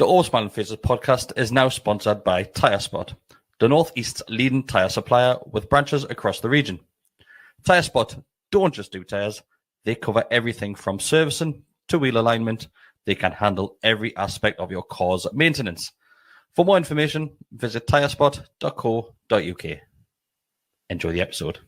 The All Smiling Faces podcast is now sponsored by Tyre Spot, the Northeast's leading tyre supplier with branches across the region. Tyre Spot don't just do tyres, they cover everything from servicing to wheel alignment. They can handle every aspect of your car's maintenance. For more information, visit tyrespot.co.uk. Enjoy the episode.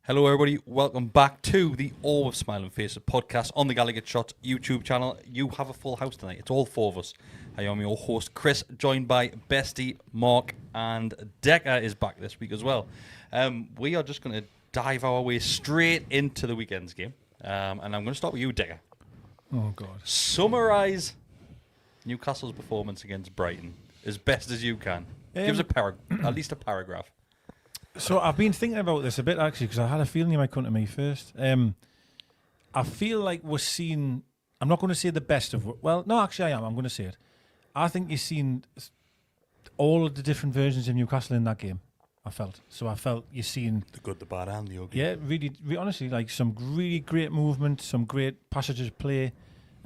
Hello everybody, welcome back to the All with Smiling Faces podcast on the GallowgateShots YouTube channel. You have a full house tonight, it's all four of us. I am your host Chris, joined by Bestie, Mark and Decker is back this week as well. We are just going to dive our way straight into the weekend's game. And I'm going to start with you, Decker. Oh God. Summarise Newcastle's performance against Brighton as best as you can. Give us at least a paragraph. So I've been thinking about this a bit actually because I had a feeling you might come to me first. I feel like we're seeing. I'm not going to say the best of. Well, no, actually I am. I'm going to say it. I think you've seen all of the different versions of Newcastle in that game. I felt you've seen the good, the bad, and the ugly. Yeah, really, honestly, like some really great movement, some great passages of play.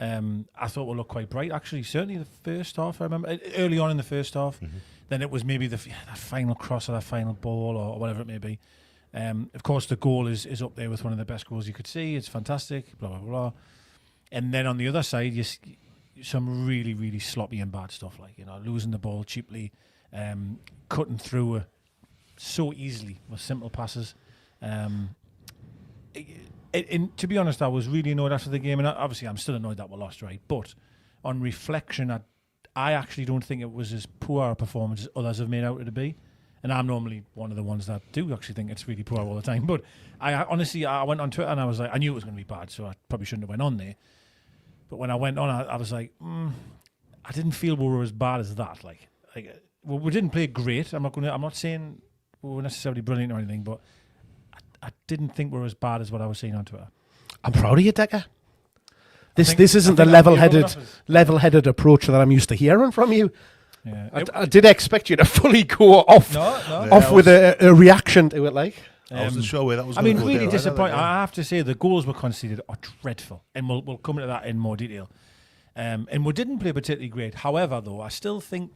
I thought we looked quite bright actually. Certainly the first half. I remember early on in the first half. Mm-hmm. Then it was maybe that final cross or that final ball or whatever it may be. Of course, the goal is up there with one of the best goals you could see. It's fantastic, blah, blah, blah. And then on the other side, some really, really sloppy and bad stuff, like, losing the ball cheaply, cutting through so easily with simple passes. And to be honest, I was really annoyed after the game. And obviously, I'm still annoyed that we lost, right? But on reflection, I actually don't think it was as poor a performance as others have made out to be. And I'm normally one of the ones that do actually think it's really poor all the time. But I honestly went on Twitter and I was like, I knew it was going to be bad, so I probably shouldn't have went on there. But when I went on, I was like, I didn't feel we were as bad as that. Like we didn't play great. I'm not saying we were necessarily brilliant or anything, but I didn't think we were as bad as what I was seeing on Twitter. I'm proud of you, Decker. This isn't the level-headed approach that I'm used to hearing from you. Yeah. I did expect you to fully go off with a reaction to it, like. I wasn't sure where that was. Really disappointing. I have to say the goals were conceded are dreadful, and we'll come into that in more detail. And we didn't play particularly great. However, though, I still think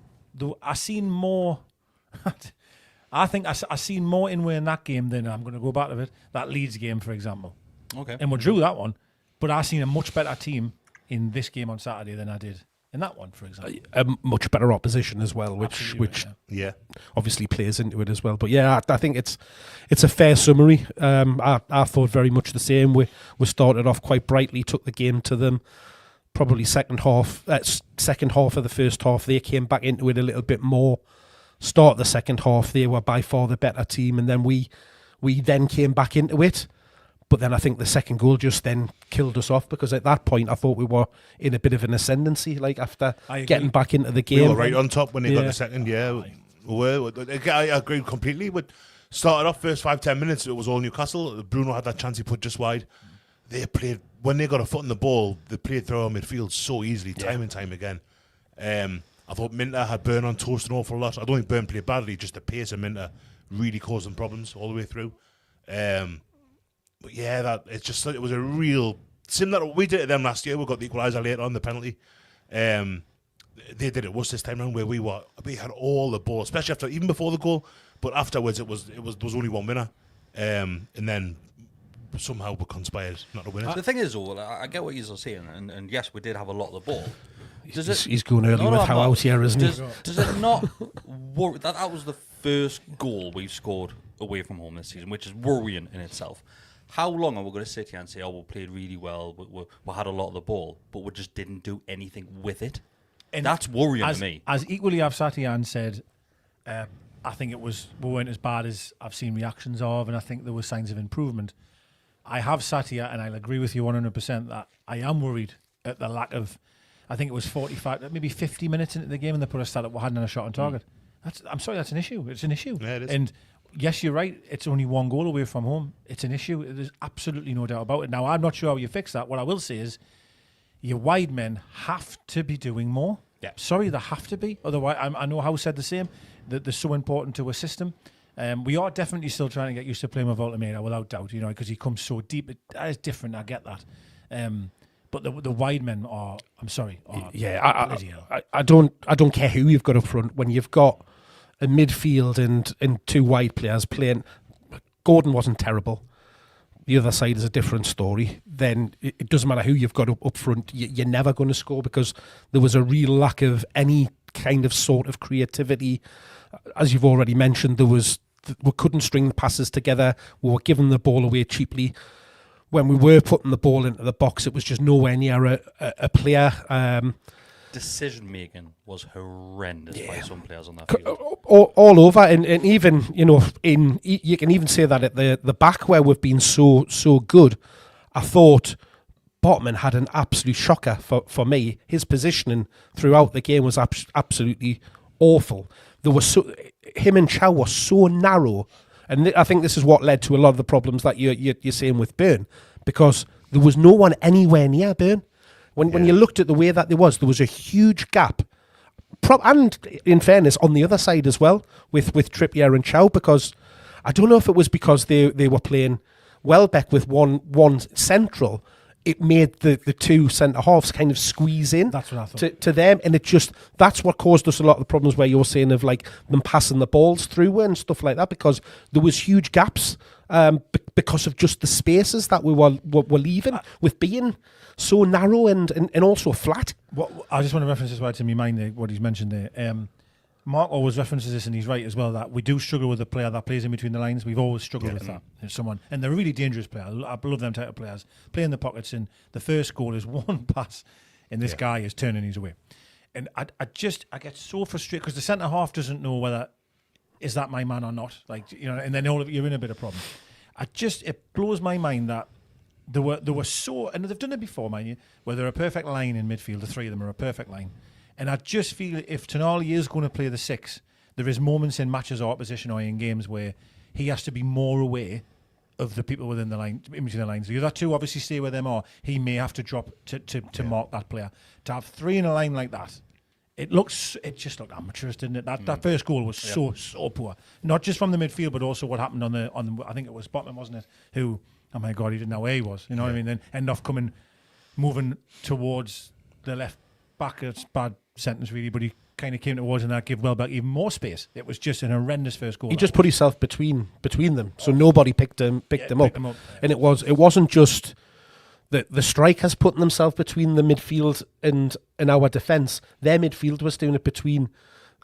I seen more. I think I seen more in that game than I'm going to go back to it. That Leeds game, for example. Okay. And we drew that one. But I seen a much better team in this game on Saturday than I did in that one, for example. A much better opposition as well, which obviously plays into it as well. But yeah, I think it's a fair summary. I thought very much the same. We started off quite brightly, took the game to them. Probably second half of the first half, they came back into it a little bit more. Start the second half, they were by far the better team, and then we then came back into it. But then I think the second goal just then killed us off because at that point I thought we were in a bit of an ascendancy, like after getting back into the game. We were right on top when they got the second, I agree completely. But started off first 5-10 minutes, it was all Newcastle. Bruno had that chance he put just wide. They played, when they got a foot in the ball, they played through our midfield so easily, time and time again. I thought Minter had Burn on toast an awful lot. I don't think Burn played badly, just the pace of Minter really caused them problems all the way through. But yeah, it was a real similar. We did it to them last year. We got the equaliser later on, the penalty. They did it worse this time round, where we had all the ball, especially even before the goal. But afterwards, there was only one winner, and then somehow we conspired not to win it. The thing is, though, I get what you're saying, and yes, we did have a lot of the ball. He's going early with how out here, isn't he? Does it not worry that was the first goal we've scored away from home this season, which is worrying in itself? How long are we going to sit here and say, we played really well, we had a lot of the ball, but we just didn't do anything with it? And that's worrying to me. As equally I've sat here and said, I think we weren't as bad as I've seen reactions of, and I think there were signs of improvement. I have sat here, and I'll agree with you 100% that I am worried at the lack of, I think it was 45, maybe 50 minutes into the game, and they put a stat up, we hadn't had a shot on target. I'm sorry, that's an issue. It's an issue. Yeah, it is. And yes, you're right. It's only 1 goal away from home. It's an issue. There's absolutely no doubt about it. Now, I'm not sure how you fix that. What I will say is your wide men have to be doing more. Yeah. Sorry, they have to be. Otherwise, I know Howe said the same, that they're so important to a system. We are definitely still trying to get used to playing with Alanga, without doubt, because he comes so deep. That is different, I get that. But the wide men are, I'm sorry. I don't care who you've got up front. When you've got a midfield and 2 wide players playing, Gordon wasn't terrible. The other side is a different story. Then it doesn't matter who you've got up front. You're never going to score because there was a real lack of any kind of sort of creativity. As you've already mentioned, we couldn't string the passes together. We were giving the ball away cheaply. When we were putting the ball into the box, it was just nowhere near a player. Decision making was horrendous by some players on that field. All over, and even you can even say that at the back where we've been so good. I thought Botman had an absolute shocker for me. His positioning throughout the game was absolutely awful. Him and Chow were so narrow, and I think this is what led to a lot of the problems that you're saying with Burn, because there was no one anywhere near Burn. When you looked at the way that there was a huge gap. And in fairness, on the other side as well, with Trippier and Chow, because I don't know if it was because they were playing Welbeck with one central, it made the 2 centre-halves kind of squeeze in. That's what I thought. To them, and that's what caused us a lot of the problems where you're saying of like them passing the balls through and stuff like that, because there was huge gaps because of just the spaces that we were leaving with being so narrow and also flat. I just want to reference this word to me mind what he's mentioned there. Mark always references this, and he's right as well, that we do struggle with a player that plays in between the lines. We've always struggled with that. And they're a really dangerous player. I love them type of players. Play in the pockets, and the first goal is one pass, and this guy is turning his way. And I get so frustrated because the centre half doesn't know whether is that my man or not. And then you're in a bit of problem. It blows my mind that they were so, and they've done it before, mind you, where they're a perfect line in midfield. The 3 of them are a perfect line. And I just feel if Tonali is going to play the 6, there is moments in matches or opposition or in games where he has to be more aware of the people within the line, in between the lines. The other 2 obviously stay where them are. He may have to drop to mark that player. To have 3 in a line like that, it just looked amateurish, didn't it? That first goal was so poor. Not just from the midfield, but also what happened on the I think it was Botman, wasn't it? Who, oh my God, he didn't know where he was. You know what I mean? Then end off moving towards the left back. It's bad sentence really, but he kind of came towards and that gave Welbeck even more space. It was just an horrendous first goal. He just put himself between them, so nobody picked him up. And it wasn't just the strikers putting themselves between the midfield and our defence. Their midfield was doing it between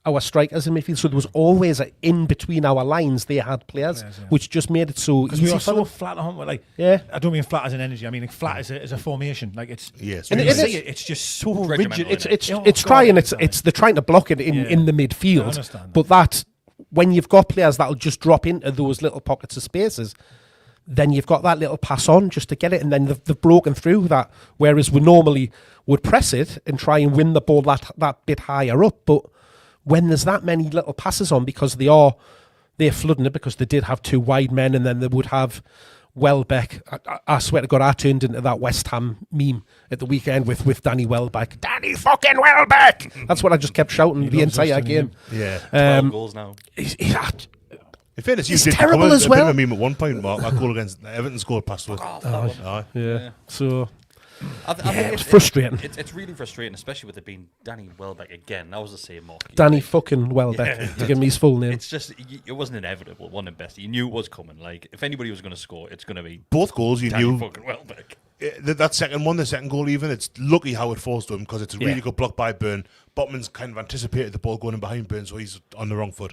our strikers in midfield, so there was always in between our lines they had players, which just made it so easy. We are so flat, aren't we? I don't mean flat as an energy. I mean flat as a formation. It's just so rigid. It's they're trying to block it in the midfield. But that when you've got players that'll just drop into those little pockets of spaces, then you've got that little pass on just to get it, and then they've broken through that. Whereas we normally would press it and try and win the ball that bit higher up, but when there's that many little passes on, because they're flooding it, because they did have 2 wide men, and then they would have Welbeck. I swear to God, I turned into that West Ham meme at the weekend with Danny Welbeck. Danny fucking Welbeck! That's what I just kept shouting the entire game. Yeah, 12 goals now. In fairness, he's terrible as well. A meme at one point, Mark. That goal against Everton scored past with. So. I think it's frustrating. It's really frustrating, especially with it being Danny Welbeck again. That was the same mark. Danny fucking Welbeck, to give me his full name. It's just, it wasn't inevitable. It wasn't best. You knew it was coming. Like, if anybody was going to score, it's going to be both goals. You Danny knew fucking Welbeck. That second one, the second goal, even it's lucky how it falls to him, because it's a really good block by Burn. Botman's kind of anticipated the ball going in behind Burn, so he's on the wrong foot.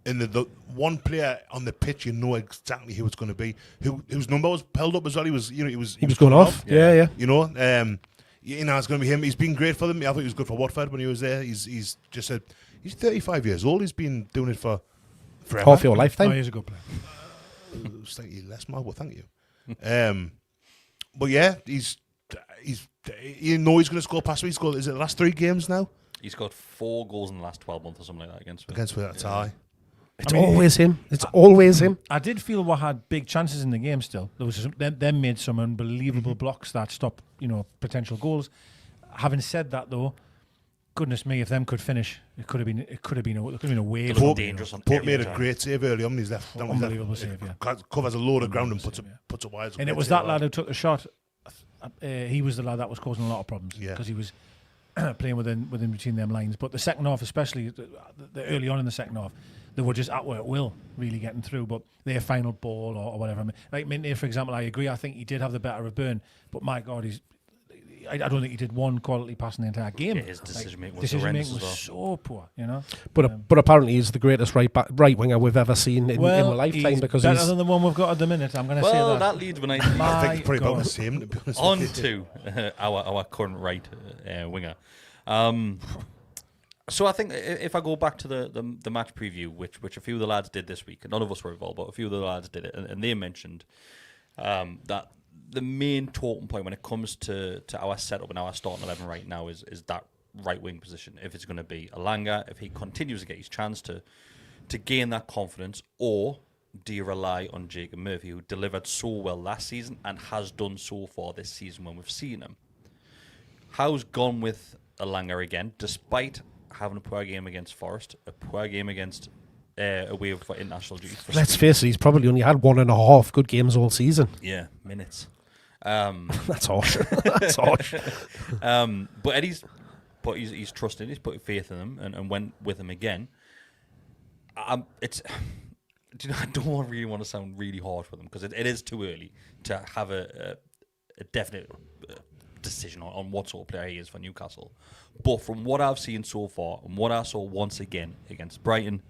And the one player on the pitch, you know exactly who it's going to be. Whose number was held up as well. He was going off. Yeah. You know, it's going to be him. He's been great for them. I thought he was good for Watford when he was there. He's just said he's 35 years old. He's been doing it for forever. Half your lifetime. He's a good player. Slightly less, Mark. Well, thank you. But yeah, he's you know he's going to score past me. He's scored. Is it the last 3 games now? He's got 4 goals in the last 12 months or something like that against that's high. It's always him. It's always him. I did feel we had big chances in the game still. There was them made some unbelievable blocks that stopped, potential goals. Having said that, though, goodness me, if them could finish, it could have been a wave. Pope made a great save early on. He's left. Unbelievable save, yeah. Covers a load of ground and puts it wide. And it was that lad who took the shot. He was the lad that was causing a lot of problems because he was playing within between them lines. But the second half, especially the early on in the second half, they were just at work will really getting through. But their final ball or whatever, like Minty, for example, I agree. I think he did have the better of Burn, but my God, I don't think he did one quality pass in the entire game. Yeah, his decision making was so poor, But apparently he's the greatest right winger we've ever seen in a lifetime because better he's than the one we've got at the minute. I'm going to say that. Well, that leads when I think probably about the same. To be honest, on to our current right winger. So I think if I go back to the match preview, which a few of the lads did this week, none of us were involved, but a few of the lads did it, and they mentioned that the main talking point when it comes to our setup and our starting 11 right now is that right wing position. If it's going to be Alanga, if he continues to get his chance to gain that confidence, or do you rely on Jacob Murphy, who delivered so well last season and has done so far this season when we've seen him? Howe's gone with Alanga again, despite having a poor game against Forest, a poor game against away for international duty. Let's face it, he's probably only had 1.5 good games all season. Yeah, minutes. That's harsh. That's harsh. But Eddie's trusted. He's put faith in him and went with him again. I don't really want to sound really harsh with him because it is too early to have a definite decision on what sort of player he is for Newcastle. But from what I've seen so far and what I saw once again against Brighton,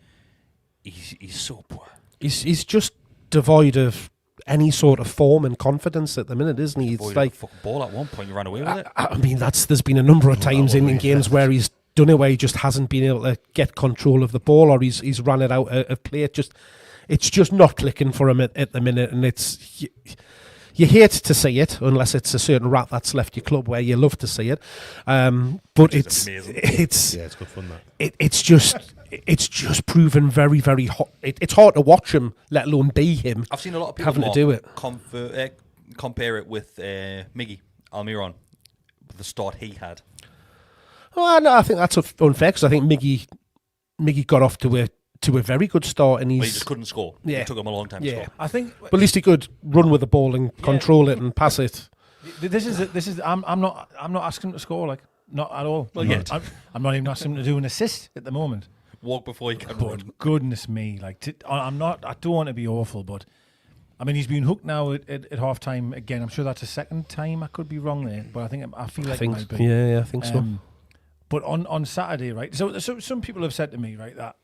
he's so poor. He's just devoid of any sort of form and confidence at the minute, isn't he? It's like a fucking ball at one point, you ran away with it. I mean, there's been a number of times in games where he's done it where he just hasn't been able to get control of the ball, or he's run it out of play. It's just not clicking for him at the minute, and you hate to see it unless it's a certain rat that's left your club where you love to see it. But it's good fun. It's just proven very, very hot. It's hard to watch him, let alone be him. I've seen a lot of people having to do it. Compare it with Miggy Almiron, the start he had. Well, no, I think that's unfair because I think Miggy got off to a very good start, and he just couldn't score. Yeah. It took him a long time to score. I think, but at least he could run with the ball and control it and pass it. This is. I'm not asking him to score, like, not at all. Well, I'm not even asking him to do an assist at the moment. Walk before you can run. Goodness me, like I don't want to be awful, but I mean he's been hooked now at half time again. I'm sure that's a second time. I could be wrong there, but I feel like it might be. Yeah, I think so. But on Saturday, right? So some people have said to me, right, that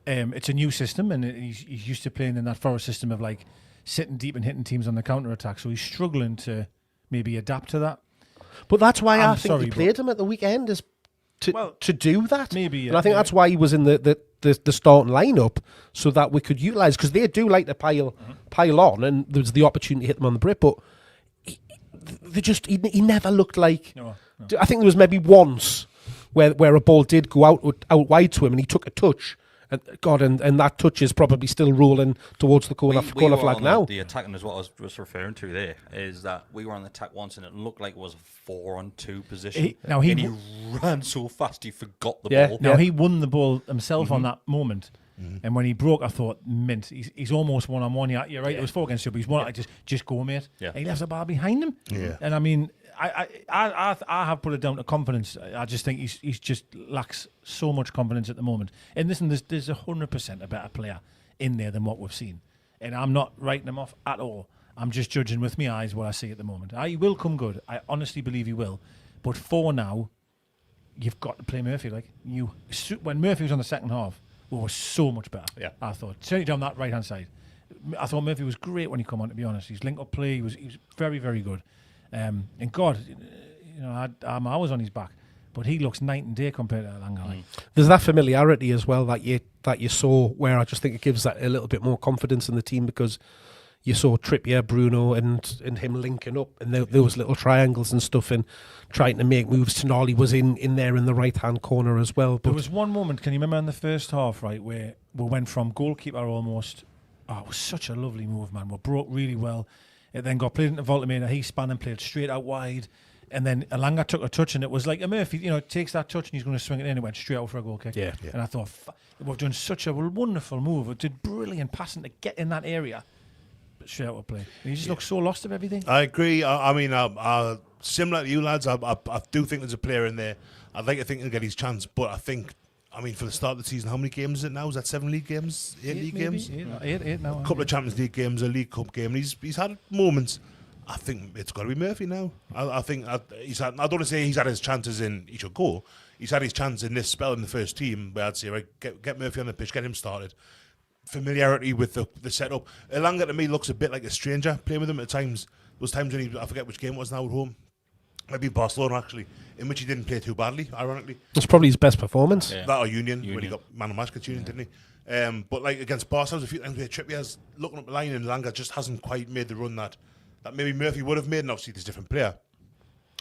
it's a new system, and he's used to playing in that Forest system of like sitting deep and hitting teams on the counter attack. So he's struggling to maybe adapt to that. But that's why I think he played him at the weekend is to do that. Maybe, and I think that's why he was in the starting lineup, so that we could utilise, because they do like to pile on, and there was the opportunity to hit them on the break. But he never looked like. No. I think there was maybe once where a ball did go out wide to him, and he took a touch. And that touch is probably still rolling towards the corner flag now. The attacking is what I was referring to there, is that we were on the attack once and it looked like it was a 4-on-2 position. He ran so fast he forgot the ball. Now he won the ball himself on that moment. And when he broke, I thought, mint, he's almost one-on-one. You're right, it was 4 against 2, but he's one, just go, mate. Yeah. And he left the ball behind him. Yeah. And I mean, I have put it down to confidence. I just think he's just lacks so much confidence at the moment. And listen, there's 100% a better player in there than what we've seen. And I'm not writing him off at all. I'm just judging with my eyes what I see at the moment. He will come good. I honestly believe he will. But for now, you've got to play Murphy. When Murphy was on the second half, we were so much better. Yeah. I thought, certainly down that right hand side. I thought Murphy was great when he come on. To be honest, his link up play, he was very, very good. And God, I was on his back, but he looks night and day compared to Alanga. There's that familiarity as well that you saw, where I just think it gives that a little bit more confidence in the team, because you saw Trippier, Bruno, and him linking up, and those little triangles and stuff, and trying to make moves. Tonali was in there in the right hand corner as well. But there was one moment, can you remember in the first half, right, where we went from goalkeeper almost. Oh, it was such a lovely move, man. We broke really well. It then got played into Voltamena. He span and played straight out wide. And then Alanga took a touch, and it was like a Murphy, takes that touch and he's going to swing it in. It went straight out for a goal kick. Yeah. And I thought, we've done such a wonderful move. It did brilliant passing to get in that area. But straight out of play. And he just looks so lost of everything. I agree. I mean, similar to you lads, I do think there's a player in there. I'd like to think he'll get his chance, but I think, for the start of the season, how many games is it now? Is that 7 league games? 8 league games? Eight now. A couple of Champions League games, a League Cup game. He's had moments. I think it's got to be Murphy now. I think he's had. I don't want to say he's had his chances in he should go. He's had his chance in this spell in the first team. Where I'd say, right, get Murphy on the pitch, get him started. Familiarity with the setup. Alanga to me looks a bit like a stranger playing with him at times. Those times when I forget which game it was now at home. Maybe Barcelona actually, in which he didn't play too badly. Ironically, it's probably his best performance. Yeah. That or Union when he got man of match against Union, didn't he? But like against Barca, a few times where Trippier's looking up the line and Alanga just hasn't quite made the run that maybe Murphy would have made, and obviously there's a different player.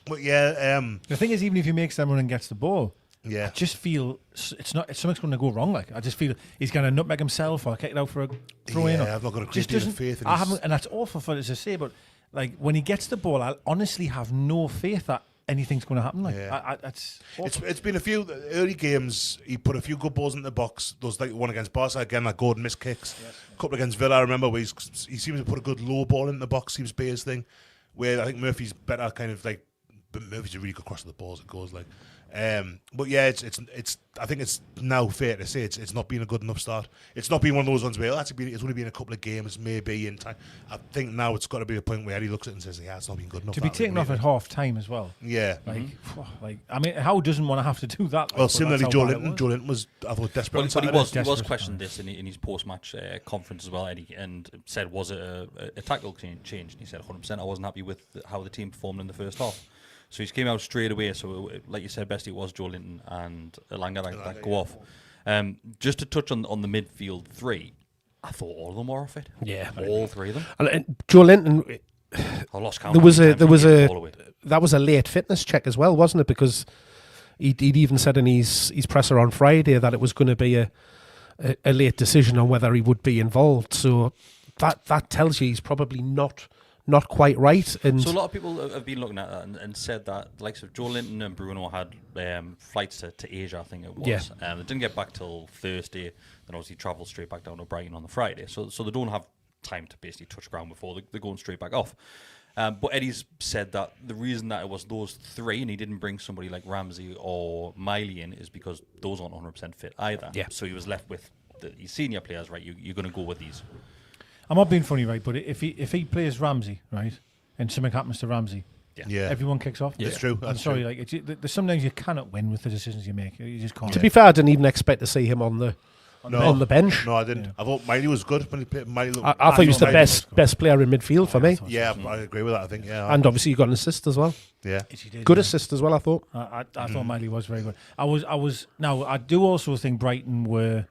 But yeah, the thing is, even if he makes that run and gets the ball, I just feel something's going to go wrong. Like I just feel he's going to nutmeg himself or kick it out for a throw in. I've not got a great deal of faith in I haven't, and that's awful for us to say, but like when he gets the ball, I honestly have no faith that anything's going to happen. Like it's been a few early games. He put a few good balls in the box. Those like one against Barca again, like Gordon missed kicks. Yes. A couple against Villa, I remember where he seems to put a good low ball in the box. Seems to be his thing. Where I think Murphy's better, kind of like. But Murphy's a really good cross of the balls. It goes like. But yeah, it's. I think it's now fair to say it's not been a good enough start. It's not been one of those ones where it's only been a couple of games, maybe in time. I think now it's got to be a point where he looks at it and says, "Yeah, it's not been good enough." To be taken off at half time as well. Yeah, like I mean, how doesn't want to have to do that? Like, well, similarly, Joelinton was I thought desperate. But he was questioned this in his post-match conference as well, Eddie, and said, "Was it a tactical change?" And he said, "100%. I wasn't happy with how the team performed in the first half." So he came out straight away. So, like you said, best it was Joelinton and Alanga that go off. Just to touch on the midfield three, I thought all of them were off it. Yeah, all three of them. And Joelinton, I lost count. That was a late fitness check as well, wasn't it? Because he'd even said in his presser on Friday that it was going to be a late decision on whether he would be involved. So that tells you he's probably not quite right. And so a lot of people have been looking at that and said that the likes of Joelinton and Bruno had flights to Asia, I think it was. Yeah. They didn't get back till Thursday, then obviously travelled straight back down to Brighton on the Friday. So they don't have time to basically touch ground before they're going straight back off. But Eddie's said that the reason that it was those three and he didn't bring somebody like Ramsey or Miley in is because those aren't 100% fit either. Yeah. So he was left with his senior players, right? You're going to go with these. I'm not being funny, right? But if he plays Ramsey, right, and something happens to Ramsey, everyone kicks off. Yeah. It's true. I'm sorry, like sometimes you cannot win with the decisions you make. You just can't. To be fair, I didn't even expect to see him on the bench. No, I didn't. Yeah. I thought Miley was good when he played. I thought he was the best player in midfield for me. Yeah, I agree with that. I think. Yeah, and obviously you got an assist as well. Yeah, good assist as well. I thought. I thought Miley was very good. I was. Now I do also think Brighton were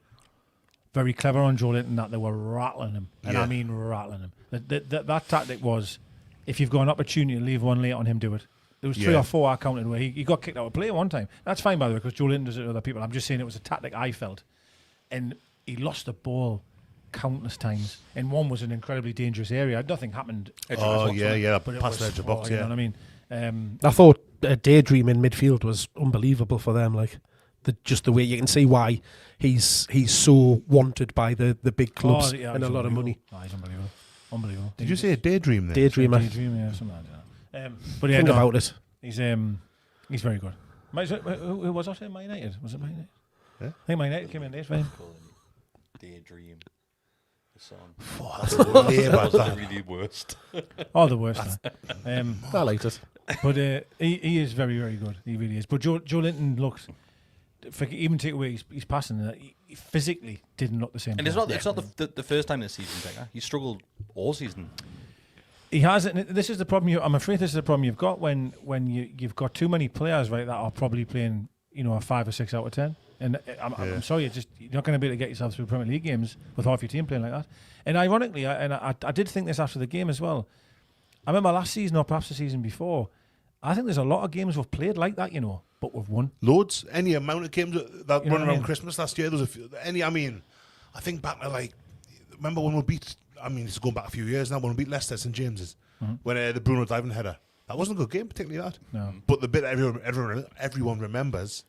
very clever on Joelinton, that they were rattling him, and I mean rattling him. That tactic was, if you've got an opportunity to leave one late on him, do it. There was 3 or 4 I counted where he got kicked out of play one time. That's fine, by the way, because Joelinton does it to other people. I'm just saying it was a tactic I felt. And he lost the ball countless times. And one was an incredibly dangerous area. Nothing happened. Oh, yeah. But past the edge of box, You know what I mean? I thought Daydream in midfield was unbelievable for them. Like, just the way you can see why he's so wanted by the big clubs and a lot of money. Oh, he's unbelievable. Did you say a daydream there? Daydreamer. Yeah, something like that. But think about it. He's very good. Who was that? Man United? Was it Man United? Yeah? I think Man United came in late for him. Daydream. The song. That's the really worst. Oh, the worst. I liked it. But he is very, very good. He really is. But Joelinton looks. Even take away his passing, he physically didn't look the same. And it's not the first time this season, Becca. He struggled all season. He has, and this is the problem. I'm afraid this is the problem you've got when you've got too many players, right, that are probably playing, a 5 or 6 out of 10. And I'm sorry, you're not going to be able to get yourself through Premier League games with half your team playing like that. And ironically, I did think this after the game as well. I remember last season, or perhaps the season before, I think there's a lot of games we've played like that, but we've won. Loads. Any amount of games that run around mean? Christmas last year, there was a few. I think back to remember when we beat, this is going back a few years now, when we beat Leicester St James's, when the Bruno diving header. That wasn't a good game, particularly that. No. But the bit everyone remembers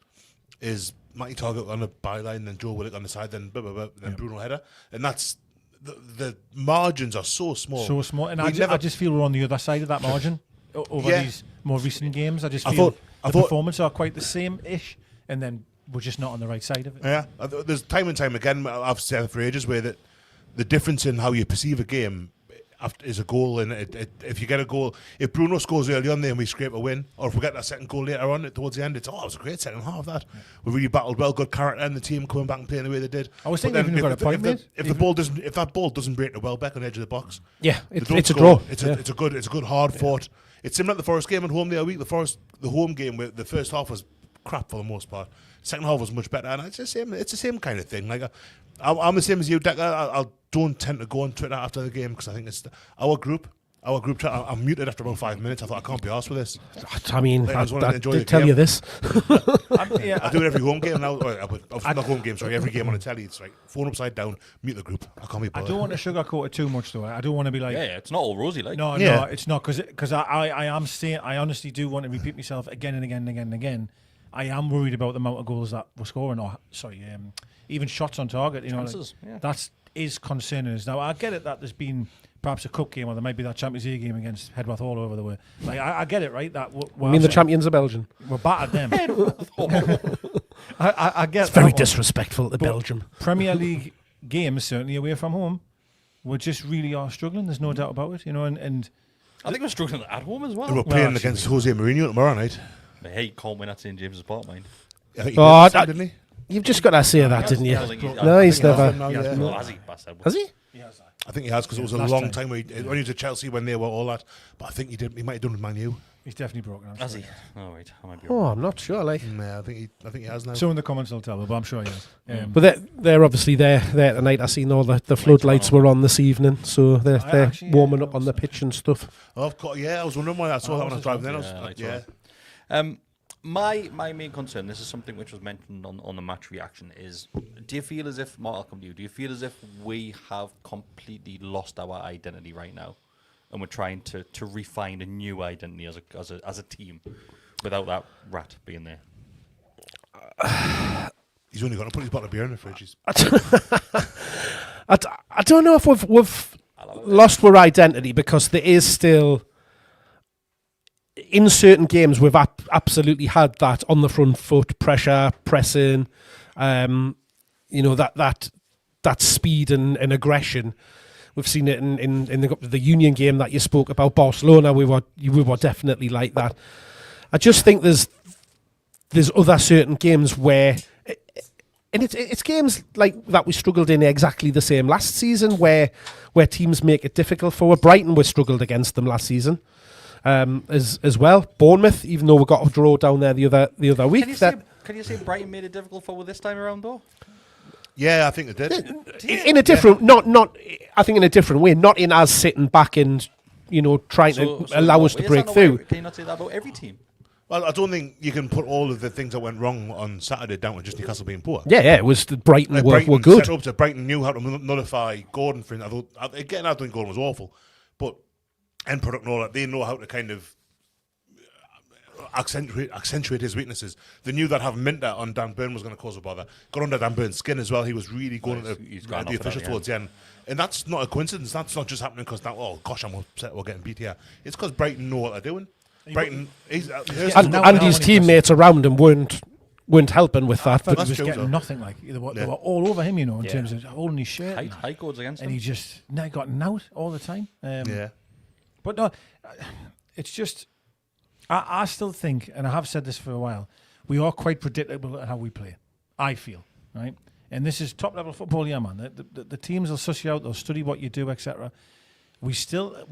is Matty Target on the byline, then Joe Willock on the side, then Bruno header. And that's, the margins are so small. So small. And I just feel we're on the other side of that margin over these more recent games. I just feel the performances are quite the same-ish, and then we're just not on the right side of it. Yeah. There's time and time again, I've said it for ages, where that the difference in how you perceive a game is a goal, and if you get a goal, if Bruno scores early on there and we scrape a win, or if we get that second goal later on towards the end, it was a great second half. That we really battled well, good character in the team coming back and playing the way they did. I was thinking if that ball doesn't break to Welbeck on the edge of the box, it's a draw. It's a good hard fought. It's similar to the Forest game at home the other week. The home game, where the first half was crap for the most part. Second half was much better, and it's the same kind of thing. Like I'm the same as you, Decker. I don't tend to go on Twitter after the game because I think it's our group chat. I'm muted after about 5 minutes. I thought I can't be arsed with this. I mean, I did tell game. you this. I do it every home game now. Not home game, sorry. Every game on the telly, it's like phone upside down, mute the group. I can't be bothered. I don't want to sugarcoat it too much, though. I don't want to be like, it's not all rosy, like. No, it's not, because I am saying, I honestly do want to repeat myself again and again and again and again. I am worried about the amount of goals that we're scoring, even shots on target. Chances, that is concerning us. Now, I get it that there's been perhaps a cup game, or there might be that Champions League game against Headworth all over the way. Like, I get it, right? That the champions of Belgium. We're battered them. I get it's very disrespectful to Belgium. Premier League games, certainly away from home, we just really are struggling. There's no doubt about it. And I think we're struggling at home as well. We're playing against Jose Mourinho tomorrow night. He can't win at St James's Park, mind. I think he didn't he? You've just got to say that, didn't you? No, he's never. Has he? Has he? I think he has, because it was a long time when he was at Chelsea when they were all that. But I think he might have done with Man U. He's definitely broken. Has he? Oh, right. I might be wrong. I'm not sure. I think he has now. So in the comments will tell me, but I'm sure he has. But they're obviously there tonight. I seen all the floodlights were on this evening, so they're warming up on the pitch and stuff. Oh, of course, I was wondering why I saw that when I was driving then. My main concern, this is something which was mentioned on the match reaction, is do you feel as if, Mark, I'll come to you, do you feel as if we have completely lost our identity right now, and we're trying to refine a new identity as a team without that rat being there? He's only got to put his bottle of beer in the fridge. I don't know if we've lost our identity, because there is still, in certain games, we've absolutely had that on the front foot pressure, pressing, that speed and aggression. We've seen it in the Union game that you spoke about. Barcelona, we were definitely like that. I just think there's other certain games where, and it's games like that we struggled in exactly the same last season, where teams make it difficult for us. Brighton, we struggled against them last season. As well, Bournemouth, even though we got a draw down there the other week. Can you say Brighton made it difficult for this time around, though? Yeah, I think it did. In a different, not. I think in a different way, not in as sitting back and trying to allow us to break through. Can you not say that about every team? Well, I don't think you can put all of the things that went wrong on Saturday down to just Newcastle being poor. Yeah, it was Brighton were good. Set up to Brighton knew how to nullify Gordon for it. I think Gordon was awful, but end product and all that, they know how to kind of accentuate his weaknesses. They knew that having Minter on Dan Burn was going to cause a bother. Got under Dan Burn's skin as well. He was really going to the officials towards the end. And that's not a coincidence. That's not just happening because now, oh gosh, I'm upset we're getting beat here. It's because Brighton know what they're doing. Brighton, and his teammates around him weren't helping with that. But he was getting nothing. Like they were all over him, in terms of holding his shirt. High codes against him. And he just got out all the time. But no, it's just, I still think, and I have said this for a while, we are quite predictable at how we play, I feel, right? And this is top-level football, man. The teams will suss you out, they'll study what you do, etc. We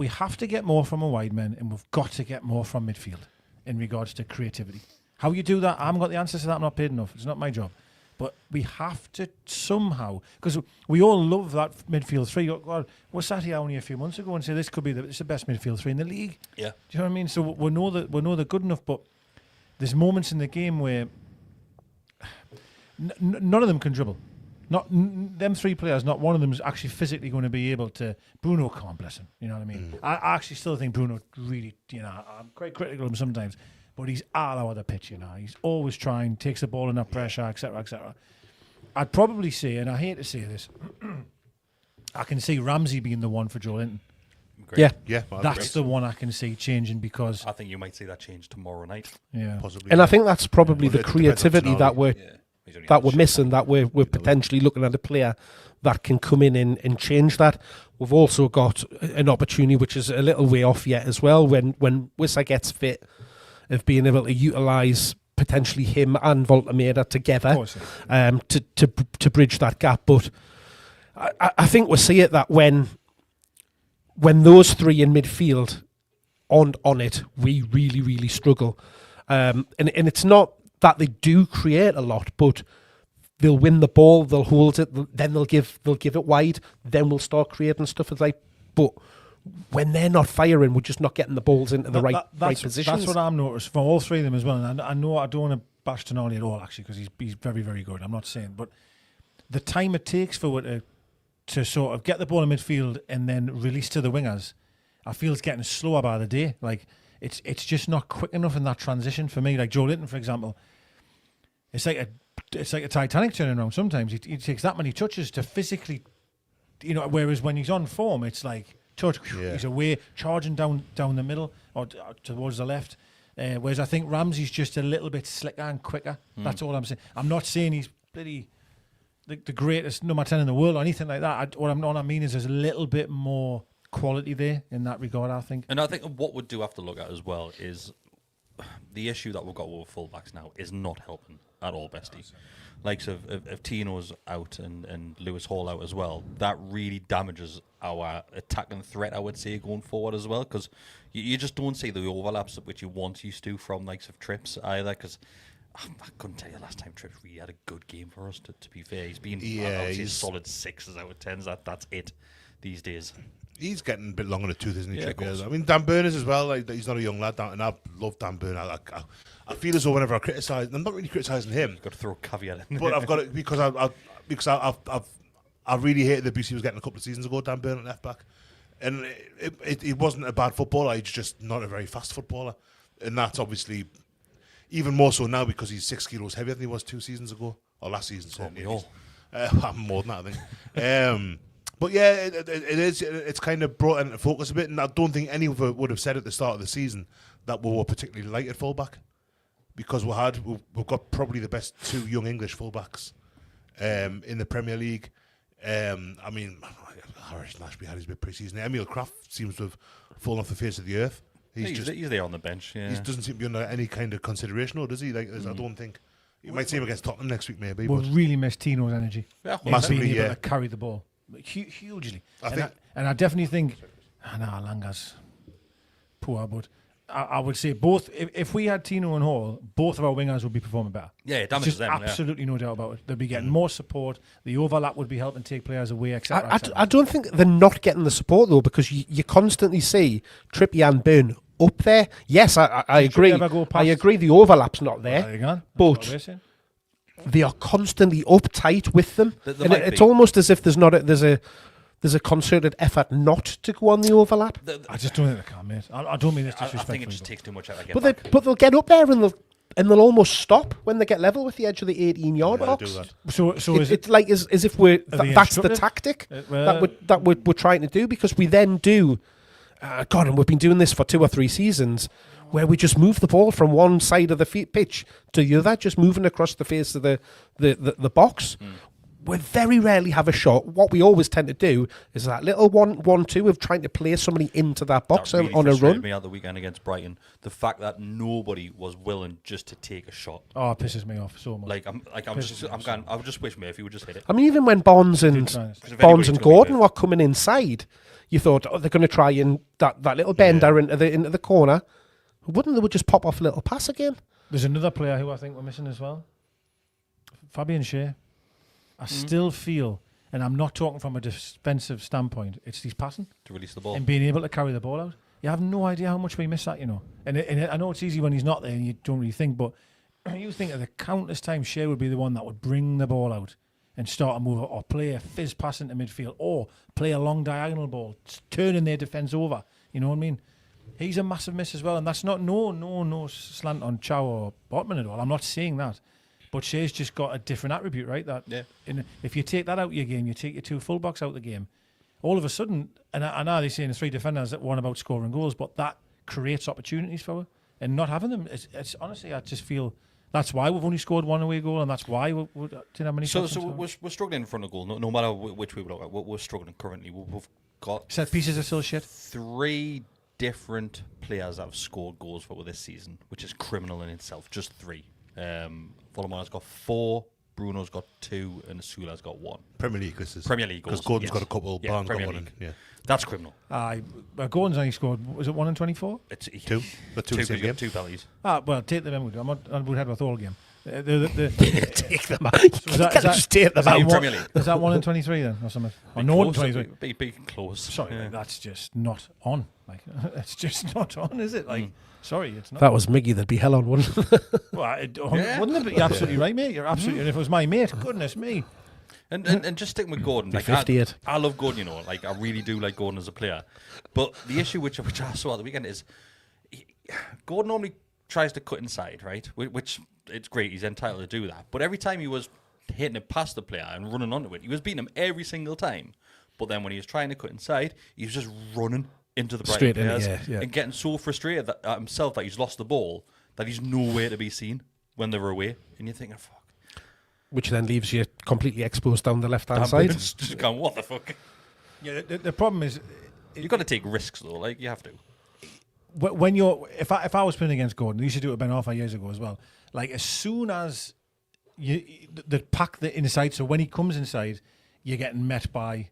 have to get more from a wide men, and we've got to get more from midfield in regards to creativity. How you do that, I haven't got the answers to that. I'm not paid enough. It's not my job. But we have to somehow, because we all love that midfield three. God, we sat here only a few months ago and said this could be it's the best midfield three in the league. Yeah. Do you know what I mean? So we know they're good enough, but there's moments in the game where none of them can dribble. Them three players, not one of them is actually physically going to be able to. Bruno can't, bless him. You know what I mean? I actually still think Bruno really, I'm quite critical of him sometimes, but he's all over the pitch, He's always trying, takes the ball in that pressure, etc., etc. I'd probably say, and I hate to say this, I can see Ramsey being the one for Joelinton. Great. Yeah. That's the one I can see changing because I think you might see that change tomorrow night. Yeah, possibly. And I think that's probably the Well, it depends on creativity that we're missing. That we're potentially looking at a player that can come in and change that. We've also got an opportunity, which is a little way off yet as well, when Wissa gets fit, of being able to utilise potentially him and Voltameda together to bridge that gap. But I think we see it that when those three in midfield aren't on it, we really, really struggle. And it's not that they do create a lot, but they'll win the ball, they'll hold it, then they'll give it wide, then we'll start creating stuff. It's like, but when they're not firing, we're just not getting the balls into the right positions. That's what I'm noticed from all three of them as well. And I know I don't want to bash Tonali at all, actually, because he's very, very good. I'm not saying, but the time it takes for to sort of get the ball in midfield and then release to the wingers, I feel it's getting slower by the day. Like it's just not quick enough in that transition for me. Like Joelinton, for example, it's like a Titanic turning around. Sometimes he takes that many touches to physically, whereas when he's on form, it's like touch, he's away, charging down the middle or towards the left. Whereas I think Ramsey's just a little bit slicker and quicker. That's all I'm saying. I'm not saying he's bloody the greatest number 10 in the world or anything like that. What I mean is there's a little bit more quality there in that regard, I think. And I think what we do have to look at as well is the issue that we've got with fullbacks now is not helping at all, Bestie. Likes of Tino's out and Lewis Hall out as well. That really damages our attacking threat, I would say, going forward as well, because you just don't see the overlaps which you once used to from likes of Trips either, because I couldn't tell you last time Trips really had a good game for us, to be fair. He's been he's solid 6s out of 10s. That's it these days. He's getting a bit long on the tooth, isn't he? Yeah, I mean, Dan Burners as well. Like, he's not a young lad, and I love Dan Burners. I feel as though whenever I criticise, I'm not really criticising him. You've got to throw a caveat in. But I've got it because I really hated the abuse he was getting a couple of seasons ago, Dan Burners at left back, and it wasn't a bad footballer. He's just not a very fast footballer, and that's obviously even more so now because he's 6 kilos heavier than he was 2 seasons ago or last season. Certainly, I'm more than that, I think. But yeah, it is. It's kind of brought into focus a bit, and I don't think any of it would have said at the start of the season that we were particularly light at fullback, because we've got probably the best 2 young English fullbacks in the Premier League. I mean, Harris Nashby had his bit pre-season. Emil Kraft seems to have fallen off the face of the earth. He's there on the bench. Yeah. He doesn't seem to be under any kind of consideration, or does he? Like, I don't think. You might see him against Tottenham next week, maybe. We'll really miss Tino's energy. Yeah, massively, being able to carry the ball. Hugely. I definitely think Alanga's poor, but I would say both. If we had Tino and Hall, both of our wingers would be performing better. Yeah, it damages them. Absolutely no doubt about it. They'd be getting more support. The overlap would be helping take players away, etc. I don't think they're not getting the support though, because you constantly see Trippier and Burn up there. Yes, I agree. I agree. The overlap's not there, but they are constantly uptight with them, and it's almost as if there's a concerted effort not to go on the overlap. I just don't think they can, mate. I don't mean this disrespectfully. I think it just takes too much out of But they'll get up there and they'll almost stop when they get level with the edge of the 18-yard box. So it's like as if that's the tactic that we're trying to do, because we then do. And we've been doing this for 2 or 3 seasons, where we just move the ball from one side of the pitch to the other, just moving across the face of the box. We very rarely have a shot. What we always tend to do is that little 1-1-2 of trying to play somebody into that box that really on a run. Me out the weekend against Brighton, the fact that nobody was willing just to take a shot. Oh, it pisses me off so much. I would just wish Murphy would just hit it. I mean, even when Barnes and Gordon were coming inside, you thought, they're going to try and that little bender into the corner. Wouldn't they would just pop off a little pass again? There's another player who I think we're missing as well. Fabian Schär. I still feel, and I'm not talking from a defensive standpoint, it's his passing. To release the ball. And being able to carry the ball out. You have no idea how much we miss that, you know. And I know it's easy when he's not there and you don't really think, but you think of the countless times Schär would be the one that would bring the ball out and start a move or play a fizz pass into midfield or play a long diagonal ball, turning their defence over. You know what I mean? He's a massive miss as well, and that's not no slant on Chow or Botman at all. I'm not saying that. But Shea's just got a different attribute, right? That if you take that out of your game, you take your two fullbacks out of the game, all of a sudden, and I know they're saying the three defenders that one about scoring goals, but that creates opportunities for her. And not having them, it's honestly, I just feel that's why we've only scored one away goal, and that's why we didn't have many shots. So we're struggling in front of goal, no matter which way we look at. We're struggling currently. We've got set pieces are still shit. 3 different players that have scored goals for this season, which is criminal in itself. Just 3. Volomana's got 4, Bruno's got 2, and Sula's got 1. Premier League, this is. Premier League goals. Because Gordon's got a couple, Barnes got 1. Yeah. That's criminal. Gordon's only scored, was it 1 in 24? It's 2. The 2 game. 2 penalties. Well, take them in. I'm would head with all game. Take them out. Just take them out. Premier League. Is that 1 in 23 then, or something? Or no 1 in 23? Be close. Sorry, that's just not on. Like, it's just not on, is it? Like, sorry, it's not. If that was Miggy, there'd be hell on, wouldn't it? Well, wouldn't it? Be? You're absolutely right, mate. You're absolutely. And if it was my mate, goodness me. And just sticking with Gordon, like 58. I love Gordon, you know, like I really do like Gordon as a player. But the issue which I saw at the weekend is Gordon normally tries to cut inside, right? Which it's great, he's entitled to do that. But every time he was hitting it past the player and running onto it, he was beating him every single time. But then when he was trying to cut inside, he was just running into the Brighton players and getting so frustrated at himself that he's lost the ball that he's nowhere to be seen when they were away. And you're thinking, fuck. Which then leaves you completely exposed down the left-hand side. Just going, what the fuck? Yeah, the problem is... You've got to take risks, though. Like, you have to. When you're... If I was playing against Gordon, they used to do it Ben Arthur years ago as well. Like, as soon as they pack the inside, so when he comes inside, you're getting met by...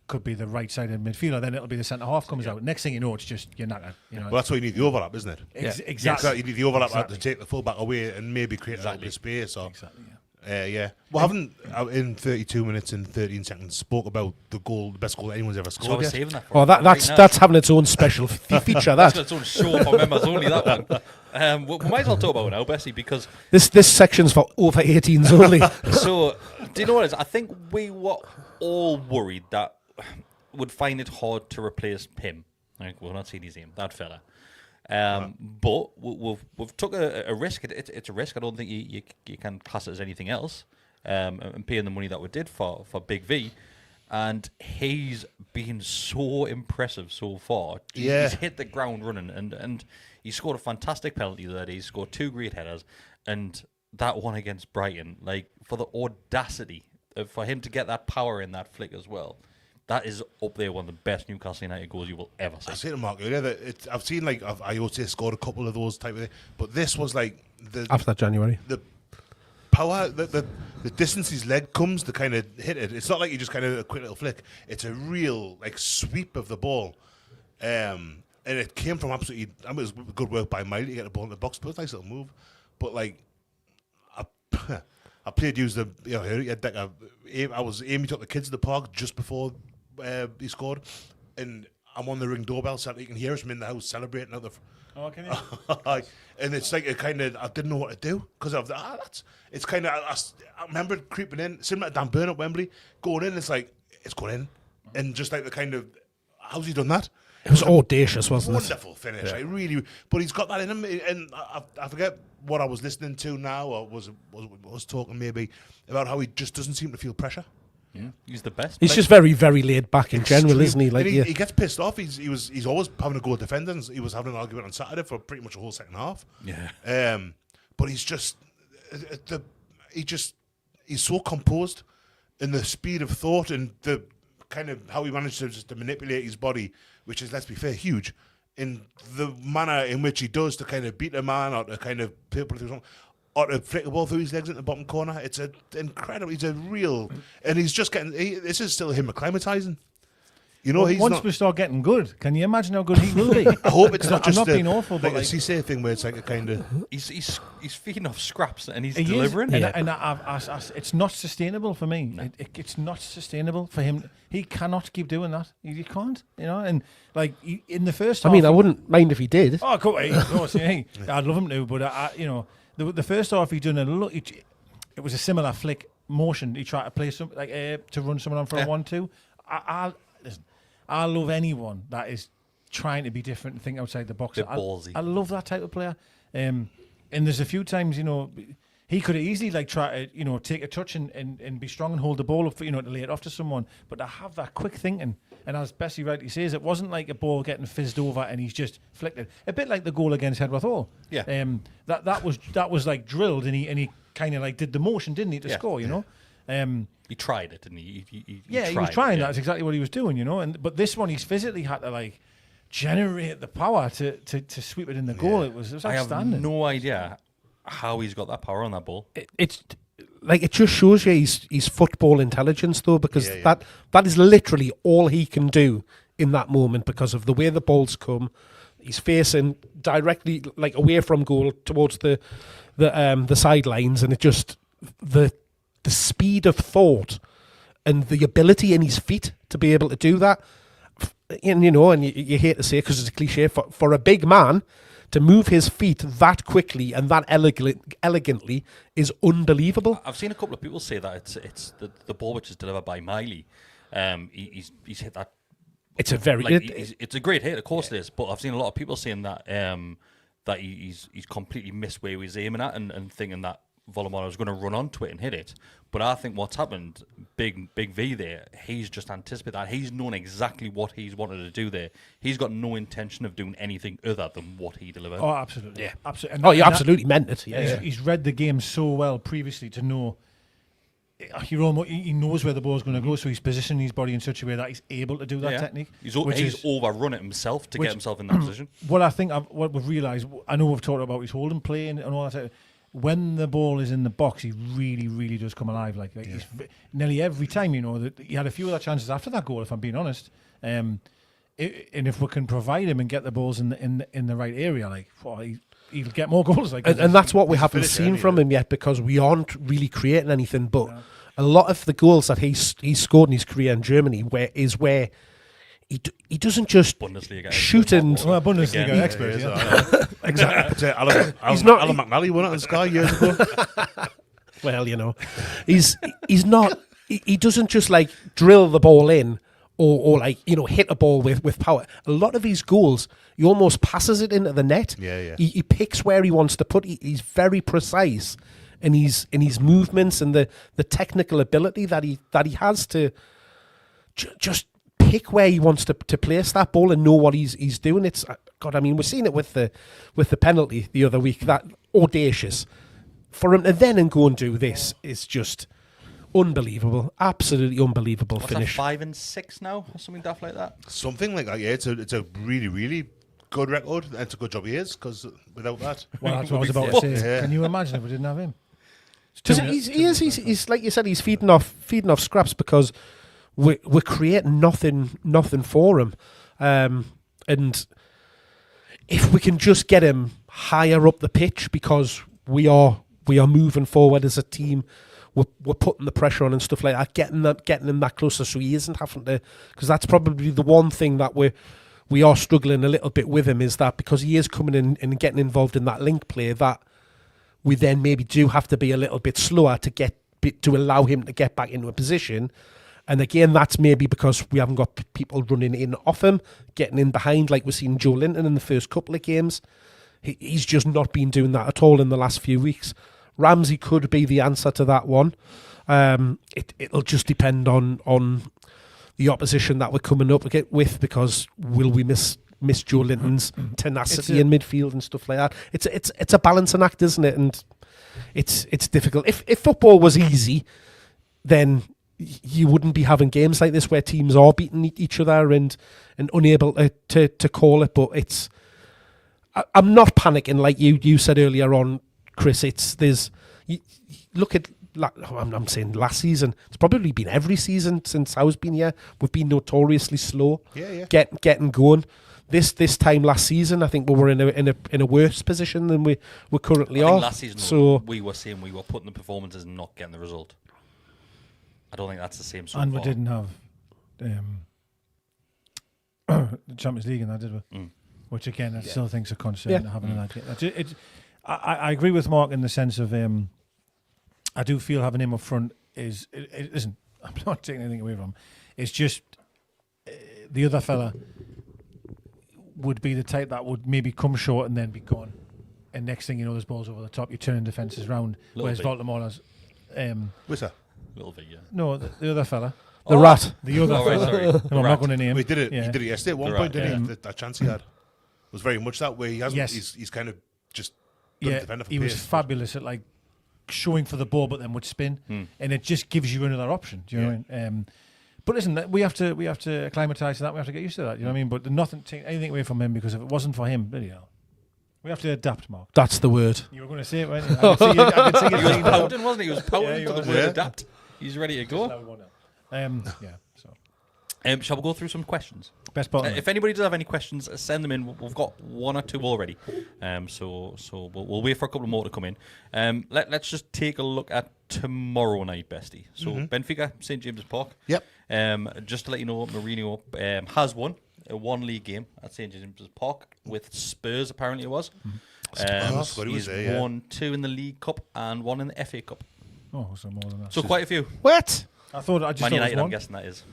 Could be the right side of midfielder, then it'll be the centre half comes out. Next thing you know, it's just you're knackered. You know? Well, that's why you need the overlap, isn't it? Exactly. You need the overlap to take the fullback away and maybe create a little bit of space. Or, Well, haven't in 32 minutes and 13 seconds spoke about the best goal anyone's ever scored. So saving that for that's having its own special feature. That's its own show for members only. That one. We might as well talk about it now, Bessie, because this section's for over 18s only. So, do you know what it is? I think we were all worried that would find it hard to replace him. Like, we're not seeing his name, that fella. But we've took a risk. It's a risk. I don't think you can class it as anything else. And paying the money that we did for Big V, and he's been so impressive so far. He's hit the ground running, and he scored a fantastic penalty that he scored 2 great headers, and that one against Brighton. Like, for the audacity for him to get that power in that flick as well. That is up there, one of the best Newcastle United goals you will ever see. I said to Mark earlier that I've seen Iota scored a couple of those type of things, but this was like after January. The power, the distance his leg comes to kind of hit it. It's not like you just kind of a quick little flick. It's a real like sweep of the ball, and it came from absolutely. I mean, it was good work by Miley to get the ball in the box, but it was a nice little move. But like, I played use the Amy took the kids to the park just before he scored, and I'm on the Ring doorbell so that you can hear us from in the house celebrating out the. Oh, can you? And it's like I didn't know what to do because of that. It's kind of I remember creeping in, sitting at Dan Burn at Wembley, going in. It's like it's going in, and just like the kind of how's he done that? It was audacious, wasn't it? Wonderful finish. Yeah. Really, but he's got that in him, and I forget what I was listening to now, or was talking maybe about how he just doesn't seem to feel pressure. Yeah, he's the best. He's just very, very laid back in general, isn't he? Like he gets pissed off. He's always having a go at defenders. He was having an argument on Saturday for pretty much a whole second half. Yeah. But he's just he's so composed in the speed of thought and the kind of how he manages to manipulate his body, which is, let's be fair, huge, in the manner in which he does to kind of beat a man or to kind of people through something, or to flick the ball through his legs in the bottom corner. It's incredible. He's a real, and he's just getting. This is still him acclimatizing. You know, once we start getting good, can you imagine how good he will be? I hope it's not I'm just not being awful, but like a Cisse thing where it's like a kind of He's feeding off scraps and he's he delivering. is, and it's not sustainable for me. No. It's not sustainable for him. He cannot keep doing that. He can't, and like in the first half. I mean, I wouldn't mind if he did. Oh, of course, I'd love him to, but the first half he done a look. It was a similar flick motion. He tried to play some to run someone on for a 1-2. Listen, I love anyone that is trying to be different and think outside the box. I love that type of player. And there's a few times, he could have easily try to, take a touch and be strong and hold the ball up for, to lay it off to someone. But to have that quick thinking, and as Bessie rightly says, it wasn't like a ball getting fizzed over and he's just flicked it. A bit like the goal against Hedworth Hall. Yeah. That was like drilled and he kind of did the motion, didn't he, to score, He tried it, didn't he? He was trying. That's exactly what he was doing, but this one, he's physically had to generate the power to sweep it in the goal. It was outstanding. I have no idea how he's got that power on that ball. It's like it just shows you he's football intelligence, though, because that is literally all he can do in that moment because of the way the balls come. He's facing directly away from goal towards the sidelines, and it just the speed of thought and the ability in his feet to be able to do that. And you hate to say it because it's a cliche, for a big man to move his feet that quickly and that elegantly is unbelievable. I've seen a couple of people say that it's the ball which is delivered by Miley. He's hit that. It's a very it's a great hit, of course it is. But I've seen a lot of people saying that that he's completely missed where he was aiming at and thinking that Volomona was going to run onto it and hit it. But I think what's happened, Big V there, he's just anticipated that. He's known exactly what he's wanted to do there. He's got no intention of doing anything other than what he delivered. Oh, absolutely. Yeah, absolutely. And absolutely meant it. Yeah, he's read the game so well previously to know he knows where the ball's going to go, so he's positioning his body in such a way that he's able to do that technique. He's overrun it himself to get himself in that position. What I think, what we've realised, I know we've talked about his holding play and all that. When the ball is in the box, he really, really does come alive. He's, nearly every time, that he had a few other chances after that goal, if I'm being honest. And if we can provide him and get the balls in the right area, he'll get more goals. And that's what we haven't seen from him yet, because we aren't really creating anything. But a lot of the goals that he's scored in his career in Germany where he doesn't just shoot and Bundesliga expert. Exactly. Alan McNally won it on Sky years ago. Well, he's not. He doesn't just drill the ball in or hit a ball with power. A lot of his goals, he almost passes it into the net. Yeah. He picks where he wants to put. He's very precise in his movements and the technical ability that he has to just pick where he wants to place that ball and know what he's doing. It's we're seeing it with the penalty the other week. That audacious for him to then go and do this is just unbelievable, absolutely unbelievable finish. 5 and 6 now, or something daft like that. Something like that. Yeah, it's a really, really good record. And it's a good job he is, because without that, well, that's what I was about to say. Yeah. Can you imagine if we didn't have him? He's like you said, he's feeding off scraps because we're creating nothing for him, and if we can just get him higher up the pitch, because we are moving forward as a team, we're putting the pressure on and stuff like that, getting him that closer, so he isn't having to, because that's probably the one thing that we are struggling a little bit with him, is that because he is coming in and getting involved in that link play, that we then maybe do have to be a little bit slower to allow him to get back into a position. And again, that's maybe because we haven't got people running in off him, getting in behind, like we've seen Joelinton in the first couple of games. He's just not been doing that at all in the last few weeks. Ramsey could be the answer to that one. It'll just depend on the opposition that we're coming up with, because will we miss Joelinton's tenacity in midfield and stuff like that? It's a balancing act, isn't it? And it's difficult. If football was easy, then you wouldn't be having games like this where teams are beating each other and unable to call it. But I'm not panicking like you said earlier on, Chris. Look at I'm saying last season. It's probably been every season since I've been here. We've been notoriously slow. Getting going. This time last season, I think we were in a worse position than we currently are. Last season, we were saying we were putting the performances and not getting the result. I don't think that's the same. So and far. We didn't have the Champions League in that, did we? Which again, I still think is a concern having that. I agree with Mark in the sense of I do feel having him up front it isn't. I'm not taking anything away from him. It's just the other fella would be the type that would maybe come short and then be gone. And next thing you know, there's balls over the top. You're turning defences round. Whereas Baltimore has. What's that? Little bit, yeah. No, the other fella. The rat. The other fella. Sorry. No, I'm not going to name. He did it yesterday at one point, didn't he? That chance he had was very much that way. He hasn't. Yes. He's kind of just. He was fabulous at like showing for the ball, but then would spin, and it just gives you another option. Do you know what I mean? But listen, we have to acclimatise to that. We have to get used to that. You know what I mean? But nothing, take anything away from him, because if it wasn't for him, bloody hell, we have to adapt, Mark. That's the word. You were going to say it, weren't you? I could see you. He was pouting, wasn't he? He was pouting to the word Yeah. adapt. He's ready to go. So Shall we go through some questions? best part. If anybody does have any questions, send them in. We've got one or two already. So we'll wait for a couple more to come in. Let's just take a look at tomorrow night, Bestie. So Benfica, St James's Park. Yep. Just to let you know, Mourinho has won a one-league game at St James's Park with Spurs. Apparently, it was. He's won 2 in the League Cup and 1 in the FA Cup. Oh, so more than that. So quite a few. What? I just Man thought United, it was I'm one. guessing that is.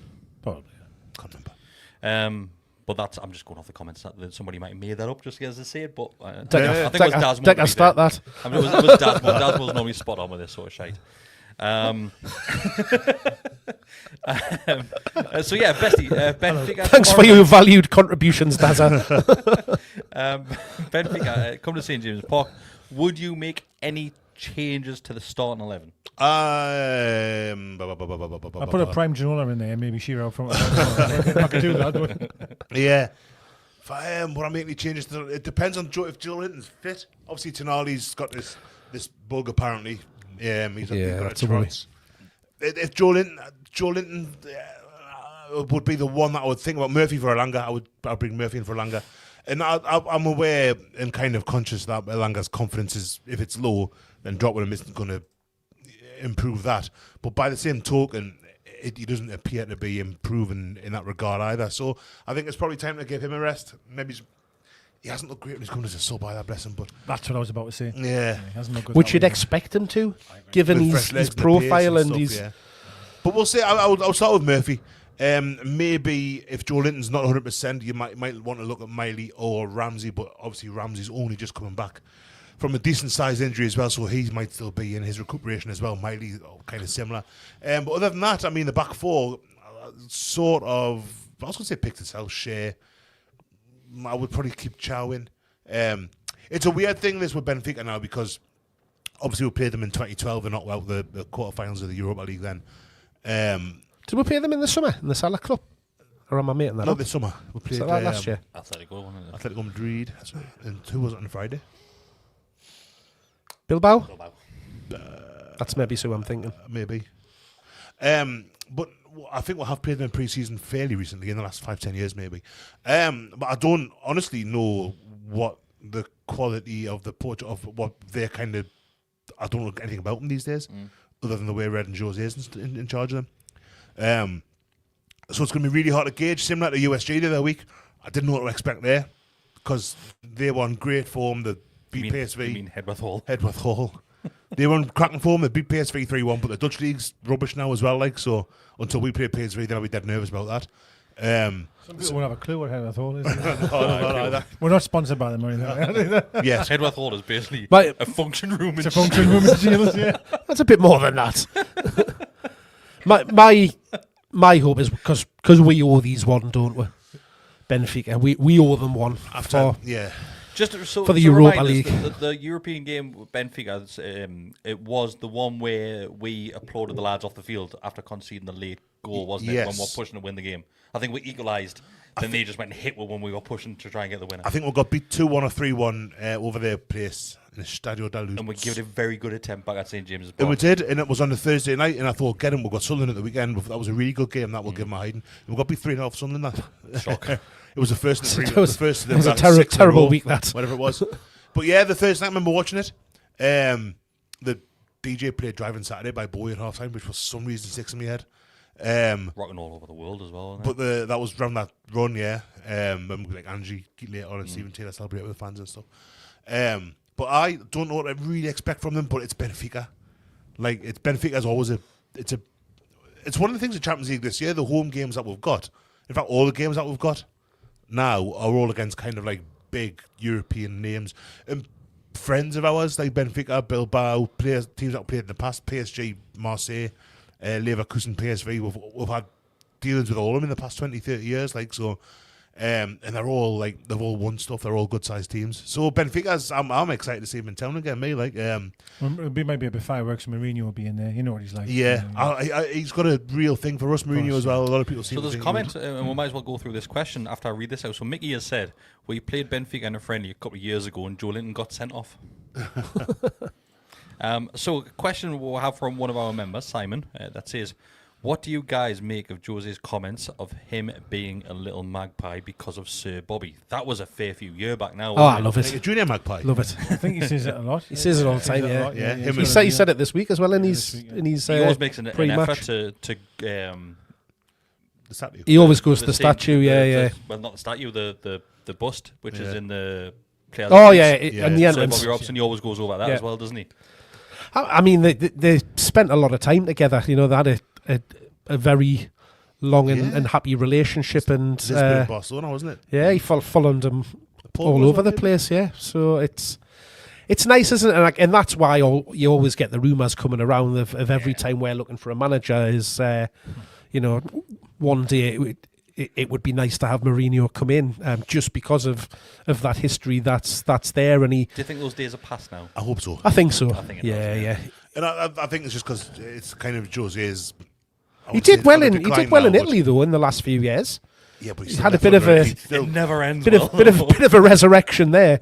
Probably. Can't remember. But that's, I'm just going off the comments that somebody might have made that up just as they say it. But I think Deck, it was Dasmo. Deck, I start that. I mean, it was Dasmo. Dasmo's normally spot on with this sort of shite. So yeah, Bestie, Benfica. Thanks for your valued contributions, Dazza. Benfica, come to St James's Park. Would you make any changes to the starting 11? I put a prime Ginola in there, maybe Shearer up front. I could do that. Yeah. If I am, would I make any changes? It depends on if Joelinton's fit. Obviously, Tonali's got this bug apparently. He's got that's a worry. If Joelinton would be the one that I would think about. Murphy for Alanga, I'd bring Murphy in for Alanga. And I'm aware and kind of conscious that Alanga's confidence is, if it's low, then dropping him isn't going to improve that. But by the same token, he doesn't appear to be improving in that regard either. So I think it's probably time to give him a rest. Maybe he hasn't looked great when he's come as a sub either, bless him. But that's what I was about to say. Yeah. He hasn't looked good. Which you'd expect him to, given his profile and his... Yeah. But we'll see. I'll start with Murphy. Maybe if Joelinton's not 100%, you might want to look at Miley or Ramsey, but obviously Ramsey's only just coming back from a decent sized injury as well, so he might still be in his recuperation as well. Miley, kind of similar. But other than that, I mean, the back four sort of, I was going to say picked itself, Shea. I would probably keep Chow in. It's a weird thing, this, with Benfica now, because obviously we played them in 2012 and not well the quarterfinals of the Europa League then. Did we play them in the summer, in the Salah Club? Or am I making that Not up? this summer. We played last year. Atletico Madrid. And who was it on Friday? Bilbao? That's maybe who I'm thinking. Maybe. But I think we'll have played them in pre-season fairly recently, in the last 5-10 years maybe. But I don't honestly know what the quality of the portrait of what they're kind of... I don't know anything about them these days, other than the way Red and Jose is in charge of them. So it's going to be really hard to gauge. Similar to USG the other week, I didn't know what to expect there, because they were in great form. They beat PSV. You mean Hedworth Hall? Hedworth Hall. They were in cracking form. They beat PSV 3-1, but the Dutch league's rubbish now as well. So until we play PSV, then I'll be dead nervous about that. Some people won't have a clue what Hedworth Hall is. Not either. We're not sponsored by them or anything. Yes. Hedworth Hall is basically But a function room. It's a function room in Shields, yeah. that's a bit more than that. My hope is, because we owe these one, don't we? Benfica, we owe them one Just for the Europa League. The European game with Benfica, it was the one where we applauded the lads off the field after conceding the late goal, wasn't it? When we were pushing to win the game. I think we equalised Then they just went and hit when we were pushing to try and get the winner. I think we got beat 2-1 or 3-1 over their place in the Stadio da Luz. And we gave it a very good attempt back at St James's Park. And we did, and it was on the Thursday night, and I thought, get him, we've got Sunderland at the weekend. That was a really good game, that will give him a hiding. And we got beat 3-0 for Sunderland, that. Shock. It was the first of the It was a terrible week, that. Whatever it was. But yeah, the Thursday night, I remember watching it. The DJ played Driving Saturday by Bowie at half time, which for some reason sticks in my head. Rocking all over the world as well. But that was around that run, yeah. Like Angie later on and Stephen Taylor celebrated with the fans and stuff. But I don't know what I really expect from them, but it's Benfica. Like, it's Benfica's always it's one of the things in Champions League this year, the home games that we've got. In fact, all the games that we've got now are all against kind of like big European names. And friends of ours, like Benfica, Bilbao, teams that played in the past, PSG, Marseille, Leverkusen, PSV, we've had dealings with all of them in the past 20, 30 years, like, so, and they've all won stuff, they're all good sized teams. So Benfica's, I'm excited to see him in town again, me, like, It might be a bit fireworks, Mourinho will be in there, you know what he's like. Yeah, he's got a real thing for us, Mourinho, as well. A lot of people see. So there's a comment, and we might as well go through this question after I read this out. So Mickey has said, we played Benfica in a friendly a couple of years ago and Joelinton got sent off. So a question we'll have from one of our members, Simon, that says, what do you guys make of Jose's comments of him being a little magpie because of Sir Bobby? That was a fair few years back now. I love it. Like a junior magpie. Love it. I think he says it a lot. He says it all the time, yeah. He said it this week as well in his he always makes an effort to the statue. He always goes to the statue, yeah. Well, not the statue, the bust, which is in the players. Oh, yeah, and the entrance. Bobby Robson, he always goes over that as well, doesn't he? I mean, they spent a lot of time together. You know, they had a very long and happy relationship. And Barcelona, wasn't it? Yeah, he followed them all over the place. Yeah, so it's nice, isn't it? And that's why you always get the rumours coming around of every time we're looking for a manager. Is one day it would be nice to have Mourinho come in, just because of that history that's there. And do you think those days are past now? I hope so. I think so. I think yeah. And I think it's just because it's kind of Jose's. He did well in Italy though in the last few years. Yeah, but he had a bit of a it never ends. Bit of a resurrection there.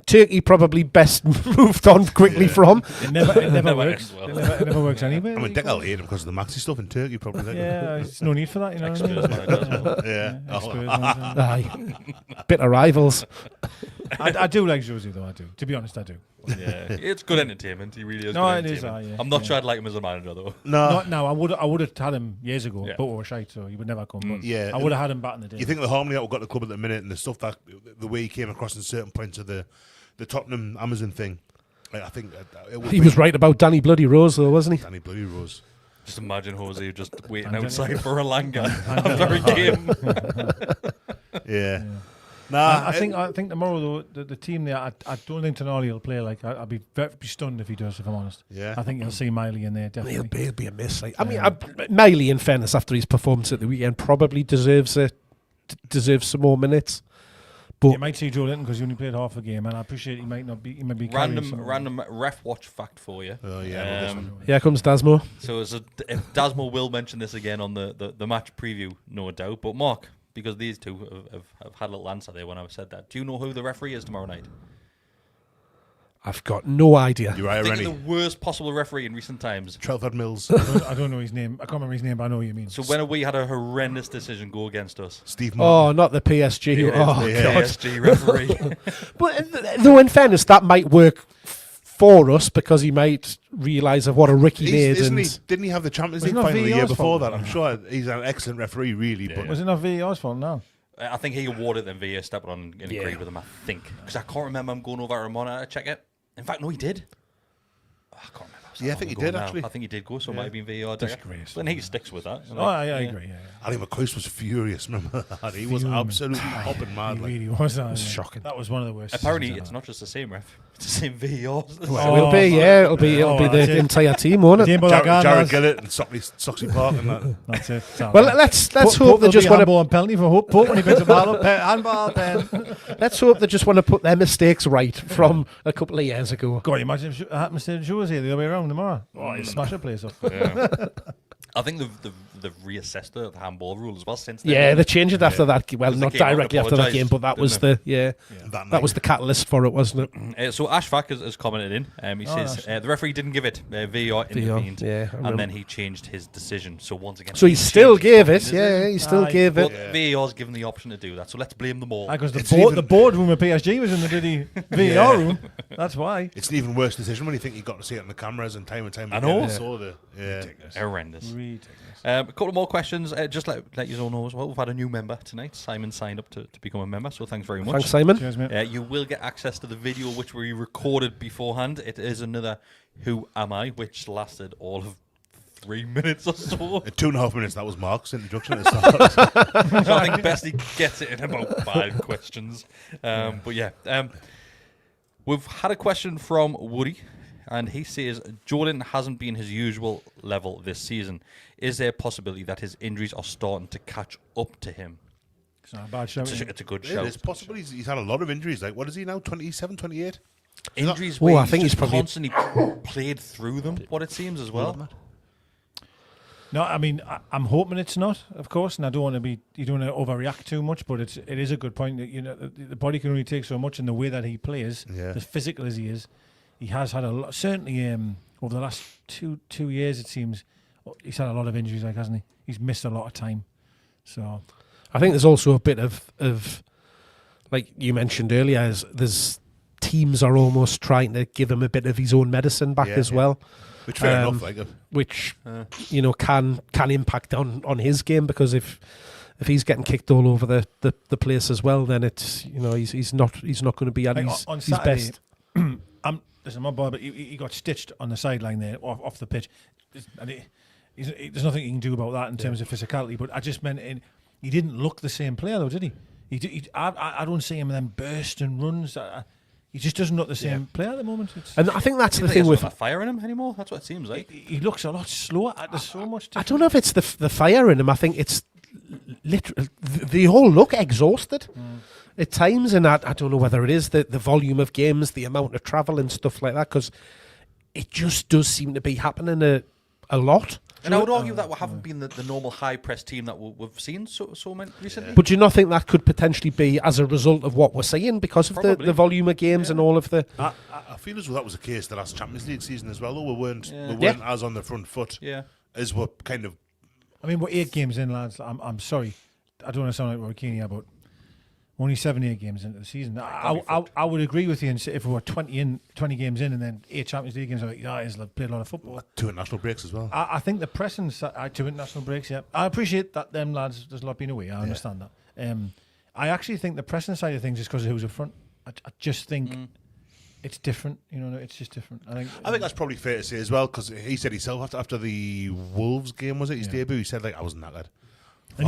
Turkey probably best moved on quickly from. It never works. Well. It never works anyway. I mean, Deckel hated him because of the Maxi stuff in Turkey, probably. Yeah, there's no need for that, you know. Aye. Bit of rivals. I do like Jose, though. I do. To be honest, I do. Yeah, it's good entertainment. He really is. No, good it is. I'm not sure I'd like him as a manager, though. No, I would have had him years ago, but we were shite, so he would never come. But I would have had him back in the day. You think the harmony that we've got at the club at the minute and the stuff that the way he came across in certain points of the Tottenham Amazon thing, I think he was right about Danny Bloody Rose, though, wasn't he? Danny Bloody Rose. Just imagine Jose just waiting outside for Alanga after a game. Yeah. Nah, I think tomorrow though the team there, I don't think Tonali will play. Like I'd be very stunned if he does. If I'm honest, yeah. I think you'll see Miley in there definitely. He'll be a miss. Like, I mean, Miley, in fairness, after his performance at the weekend, probably deserves some more minutes. But you might see Joelinton because he only played half a game, and I appreciate he might be random ref watch fact for you. Oh yeah, here comes Dasmo. So if Dasmo will mention this again on the match preview, no doubt. But Mark, because these two have had a little answer there when I've said that. Do you know who the referee is tomorrow night? I've got no idea. You're right, the worst possible referee in recent times. Trelford Mills. I don't know his name. I can't remember his name, but I know what you mean. So when we had a horrendous decision go against us. Steve Martin. Oh, not the PSG. PSG referee. But though, in fairness, that might work for us because he might realise of what a Ricky made. Didn't he have the Champions League final the year before that? I'm sure he's an excellent referee, really. Yeah. But was it not VAR's fault? No. I think he awarded them VAR stepped on and agreed with him, I think. Because I can't remember him going over to Ramona to check it. In fact, no, he did. I can't remember. Yeah, I think he did, actually. I think he did go, so it might have been VAR. Disgrace. Then he sticks with that. I agree, yeah. Ali McCoist was furious, remember that? He was absolutely hopping mad. He really was. It was shocking. That was one of the worst. Apparently, it's not just the same ref. It's the same VAR. It'll be the entire team, won't it? Jared Gillett and Soxley Park and that. That's it. Well, let's hope they just want to... handball and penalty for Hope when he picks the ball up. Handball, pen. Let's hope they just want to put their mistakes right from a couple of years ago. God, imagine if it happened to Jose the other way around tomorrow. Oh, he'd smash the place up. Yeah. I think they've reassessed the handball rule as well since then. Yeah, they changed it after that. Well, not directly after that game, but that was didn't that was the catalyst for it, wasn't it? So Ashfaq has commented in. He says the referee didn't give it. VAR intervened, and then he changed his decision. So once again, so he still gave it. Yeah, he still gave it. VAR's given the option to do that. So let's blame them all. Because the boardroom at PSG was in the bloody VAR room. That's why. It's an even worse decision when you think you got to see it on the cameras and time again. I know. Ridiculous. Horrendous. A couple more questions. Just let you all know as well. We've had a new member tonight. Simon signed up to become a member, so thanks very much. Thanks, Simon. Cheers, mate. You will get access to the video which we recorded beforehand. It is another Who Am I, which lasted all of 3 minutes or so. 2.5 minutes. That was Mark's introduction. So I think Bestie gets it in about 5 questions. But yeah, we've had a question from Woody. And he says, Joelinton hasn't been his usual level this season. Is there a possibility that his injuries are starting to catch up to him? It's not a bad shout. It's a good shout. It's possible. He's had a lot of injuries. Like, what is he now, 27, 28? Injuries I think he's probably constantly played through them, what it seems as well. No, I mean, I'm hoping it's not, of course, and I don't want to be. You don't want to overreact too much, but it is a good point that the body can only take so much in the way that he plays, as physical as he is. He has had a lot, certainly over the last two years, it seems, he's had a lot of injuries, hasn't he? He's missed a lot of time. So I think there's also a bit of like you mentioned earlier, there's teams are almost trying to give him a bit of his own medicine back as well. Which fair enough, which can impact on his game, because if he's getting kicked all over the place as well, then it's he's not going to be at his best. Listen, my boy, but he got stitched on the sideline there, off the pitch. And there's nothing you can do about that in terms of physicality. But I just meant he didn't look the same player, though, did he? I don't see him then burst and runs. He just doesn't look the same player at the moment. And I think that's the thing with fire in him anymore. That's what it seems like. He looks a lot slower. There's so much. I don't know if it's the fire in him. I think it's literally they all look exhausted. At times, and I don't know whether it is the volume of games, the amount of travel and stuff like that, because it just does seem to be happening a lot. And I would argue that we haven't been the normal high press team that we've seen so many recently. But do you not think that could potentially be as a result of what we're seeing because of the volume of games and all of the? I feel as though that was the case the last Champions League season as well. Though we weren't as on the front foot as we're kind of. I mean, we're 8 games in, lads. I'm sorry, I don't want to sound like we're keen, but. Only 7-8 games into the season. I would agree with you. And if we were 20 games in, and then 8 Champions League games, he's played a lot of football. 2 international breaks as well. I think the pressing 2 international breaks. Yeah, I appreciate that. Them lads, there's a lot being away. I understand that. I actually think the pressing side of things is because of who's up front. I just think it's different. It's just different. I think that's probably fair to say as well, because he said himself after the Wolves game, was it his debut? He said I wasn't that good. And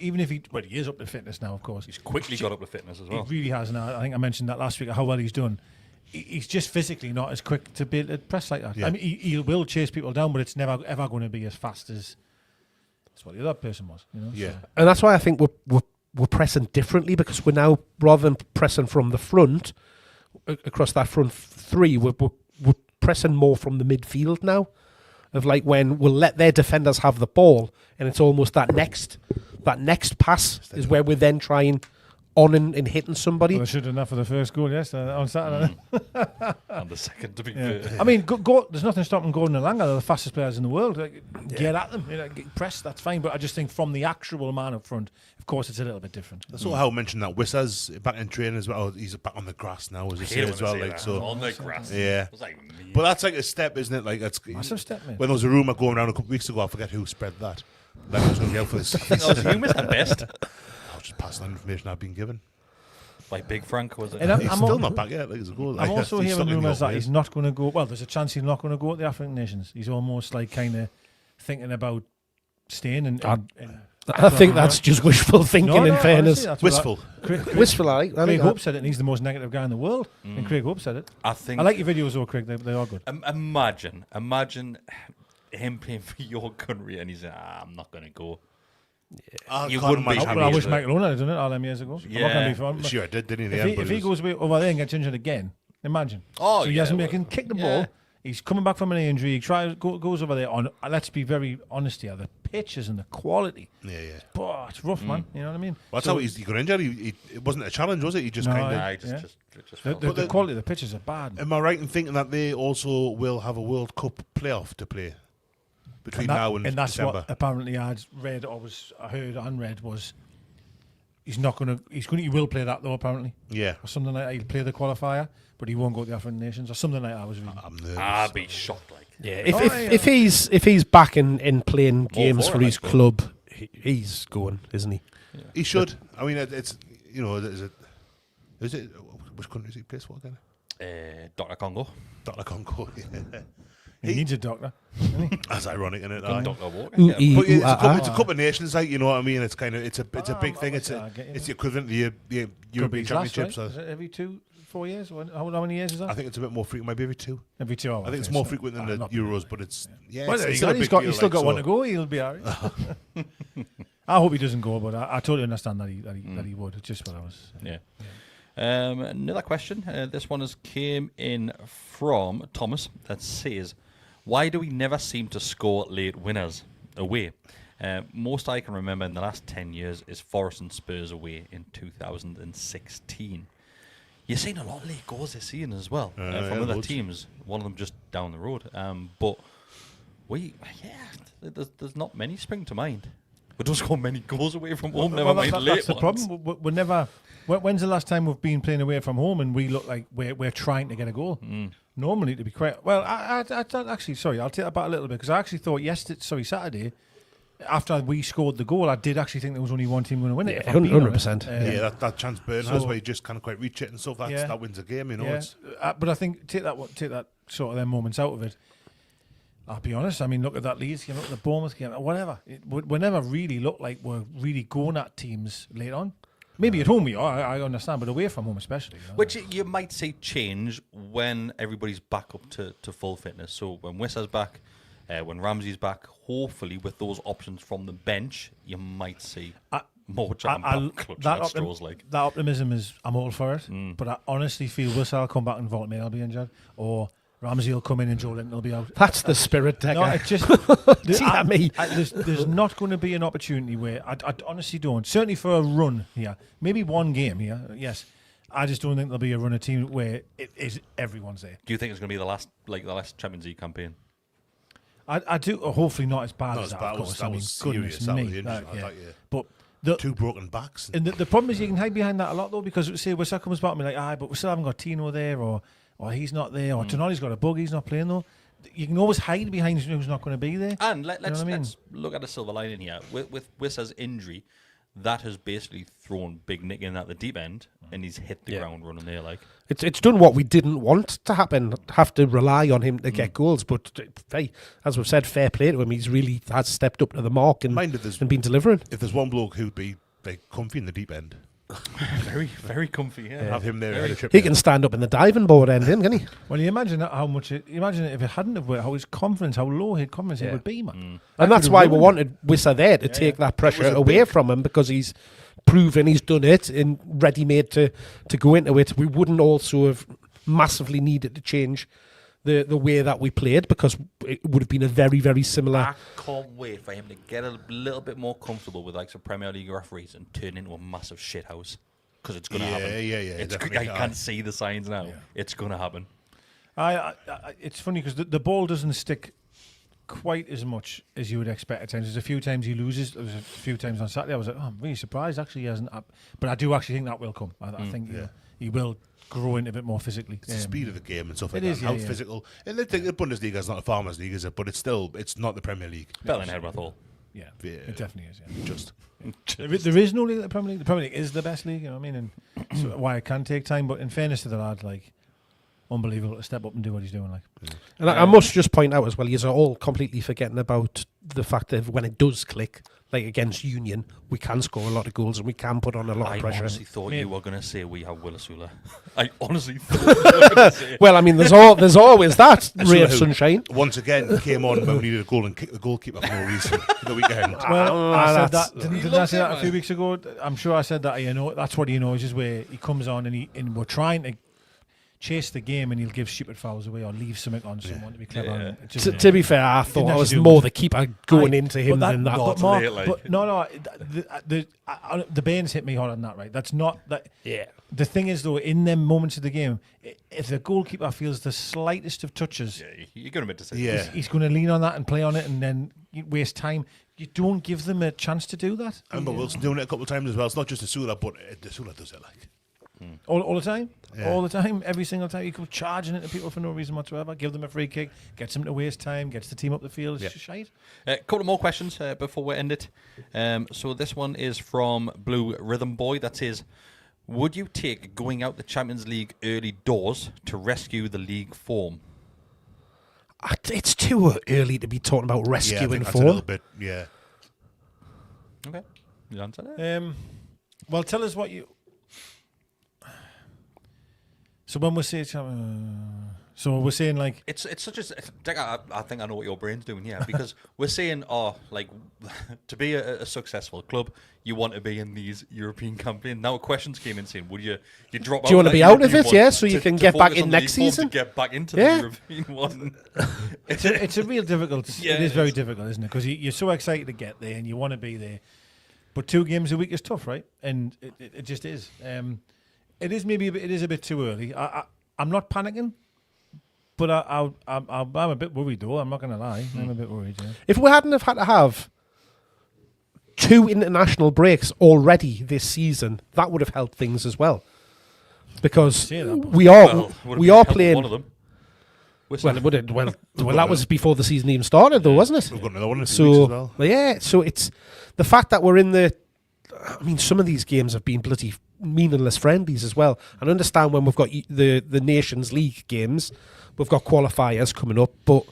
even if he is up to fitness now, of course. He's quickly got up to fitness as well. He really has now. I think I mentioned that last week, how well he's done. He's just physically not as quick to be able to press like that. Yeah. I mean, he will chase people down, but it's never ever going to be as fast as what the other person was. Yeah, and that's why I think we're pressing differently, because we're now, rather than pressing from the front across that front three, we're pressing more from the midfield now. Of when we'll let their defenders have the ball, and it's almost that next pass is where we're then trying on and hitting somebody. Well, they should have done that for the first goal on Saturday. And the second, to be fair. I mean, there's nothing stopping Gordon and Alanga. They're the fastest players in the world. Get at them, press. That's fine. But I just think from the actual man up front, of course, it's a little bit different. That's how I mentioned that Wissa's back in training as well. He's back on the grass now, as well. On the grass. Yeah. But that's like a step, isn't it? It's massive step, mate. When there was a rumour going around a couple of weeks ago, I forget who spread that. That was going to go for this. I think that was you, Mr. Best. I'll just pass on information I've been given. By Big Frank, was it? And he's still not back yet. I'm also hearing rumours that he's not going to go. Well, there's a chance he's not going to go at the African nations. He's almost kind of thinking about staying. I think that's just wishful thinking. In fairness, wistful. Wistful. Craig Hope said it, and he's the most negative guy in the world. And Craig Hope said it. I like your videos, though, Craig. They are good. Imagine him playing for your country, and he's I'm not going to go. Yeah. You wouldn't be. I wish Michael Owen had done it all them years ago. Yeah, sure, did, didn't he? If he goes over there and gets injured again, imagine. Oh, so he hasn't been kick the ball. He's coming back from an injury. He goes over there on. Let's be very honest here. The pitches and the quality. Yeah. But it's rough, man. You know what I mean? Well, that's how he got injured. It wasn't a challenge, was it? He just the quality of the pitches are bad. Am I right in thinking that they also will have a World Cup playoff to play between now and that's December? what apparently I'd read or I heard and read was he will play that though apparently. Yeah. Or something like that. He'll play the qualifier, but he won't go to the African Nations or something like that. I was reading. I'm nervous. I'd be shocked. Like, yeah, if he's back in playing games for his club, he's going, isn't he? Yeah. He should. I mean, it's is it which country does he play for again? Dr. Congo. Dr. Congo. Yeah. He needs a doctor. That's ironic, isn't it? Dr. Walker. But it's a Cup of Nations, like, you know what I mean. It's kind of it's a big thing. It's the equivalent to the European Championships. Right? Is it every 4 years? How many years is that? I think it's a bit more frequent. Maybe every two. Every 2 hours. I think it's more frequent than the Euros, but it's Well, it's he's still got one to go. He'll be all right. I hope he doesn't go, but I totally understand that he would. It's just what I was. Yeah. Another question. This one came in from Thomas that says, why do we never seem to score late winners away? Most I can remember in the last 10 years is Forest and Spurs away in 2016. You're seeing a lot of late goals this season as well from other teams. One of them just down the road. But there's not many spring to mind. We don't score many goals away from home. Never mind late That's the problem. We're never. When's the last time we've been playing away from home and we look like we're trying to get a goal? Normally, to be quite well, I actually, sorry, I'll take that back a little bit because I actually thought Saturday, after we scored the goal, I did actually think there was only one team going to win it. 100%. That chance Burn has where you just can't quite reach it and stuff. That wins a game, you know. Yeah. But I think take that sort of them moments out of it. I'll be honest. I mean, look at that Leeds game, look at the Bournemouth game, whatever. We never really look like we're really going at teams late on. Maybe at home we are, I understand, but away from home especially. Which you might see change when everybody's back up to full fitness. So when Wissa's back, when Ramsey's back, hopefully with those options from the bench, you might see more clutching at straws. That optimism is, I'm all for it, but I honestly feel Wissa will come back and Vault will be injured, or Ramsey will come in and Joelinton will be out. That's the spirit, Decker. No, it's just there's not going to be an opportunity where I honestly don't. Certainly for a run here, maybe one game here. Yes, I just don't think there'll be a run of team where it is everyone's there. Do you think it's going to be the last Champions League campaign? I do. Hopefully not as bad as that. Of course, that was serious. But two broken backs. And the problem is you can hide behind that a lot though, because say Wissa comes back and be like, but we still haven't got Tino there, or he's not there, or Tonali's got a bug, he's not playing though. You can always hide behind who's not going to be there. And let's look at a silver lining here. With Wissa's injury, that has basically thrown Big Nick in at the deep end, and he's hit the ground running there. Like it's done what we didn't want to happen. Have to rely on him to get goals, but as we've said, fair play to him. He's really has stepped up to the mark and been delivering. If there's one bloke who'd be comfy in the deep end. Very, very comfy. Yeah. Have him there. He can stand up in the diving board end, can he? Well, you imagine imagine if it hadn't have worked, how low his confidence it would be, man. And that's why we wanted Wissa there to take that pressure away from him, because he's proven he's done it and ready-made to go into it. We wouldn't also have massively needed to change the way that we played, because it would have been a very, very similar. I can't wait for him to get a little bit more comfortable with some Premier League referees and turn into a massive shithouse, because it's going to happen. Yeah. I can't see the signs now. Yeah. It's going to happen. It's funny because the ball doesn't stick quite as much as you would expect at times. There's a few times he loses. There was a few times on Saturday I was like, I'm really surprised actually he hasn't. But I do actually think that will come. I think he will grow into a bit more physically. It's the speed of the game and stuff like that. How physical. And the Bundesliga is not a farmers' league, is it? But it's not the Premier League. Better than Headworth Hall. Yeah, it definitely is. Yeah. Just. There is no league like the Premier League. The Premier League is the best league, you know what I mean? And so why it can take time, but in fairness to the lad, unbelievable to step up and do what he's doing. And I must just point out as well, you're all completely forgetting about the fact that when it does click, like against Union, we can score a lot of goals and we can put on a lot of pressure. I honestly thought you were going to say we have Willisula. I honestly thought you were going to say. Well, I mean, there's always that ray of sunshine. Once again, came on when we needed a goal and kicked the goalkeeper for no reason the weekend. Well, I said that. Didn't I say that a few weeks ago? I'm sure I said that. That's what he knows, is where he comes on and we're trying to chase the game and he'll give stupid fouls away or leave something on someone to be clever. Yeah. To be fair, I thought I was more the keeper going into him than that. The Baines hit me harder than that, right? That's not that. Yeah. The thing is, though, in them moments of the game, if the goalkeeper feels the slightest of touches, you're going to make decisions. He's going to lean on that and play on it, and then you waste time. You don't give them a chance to do that. I remember Wilson doing it a couple of times as well. It's not just Asula, but Asula does it like. All the time? Yeah. All the time? Every single time? You go charging into people for no reason whatsoever, give them a free kick, gets them to waste time, gets the team up the field. It's just shite. A couple more questions before we end it. So this one is from Blue Rhythm Boy that says, would you take going out the Champions League early doors to rescue the league form? It's too early to be talking about rescuing that's form. a little bit, yeah. Okay. You answer that? Well, tell us what you... So when we say... So we're saying like... It's such a... I think I know what your brain's doing here, because we're saying, to be a successful club, you want to be in these European campaigns. Now questions came in saying, would you drop out? Do you want to be out of it, so you can get back in next season? To get back into the European one. It's a real difficult... it is very difficult, isn't it? Because you're so excited to get there and you want to be there. But 2 games a week is tough, right? And it just is. It is a bit too early. I'm not panicking, but I'm a bit worried though. I'm not going to lie. I'm a bit worried. Yeah. If we hadn't have had to have 2 international breaks already this season, that would have helped things as well. Because we are playing. One of them. Well, it would. Well, that was before the season even started, though, wasn't it? We've got another one in 2 weeks as well. Yeah, so it's the fact that we're in the. I mean, some of these games have been bloody meaningless friendlies as well. And I understand when we've got the Nations League games, we've got qualifiers coming up, but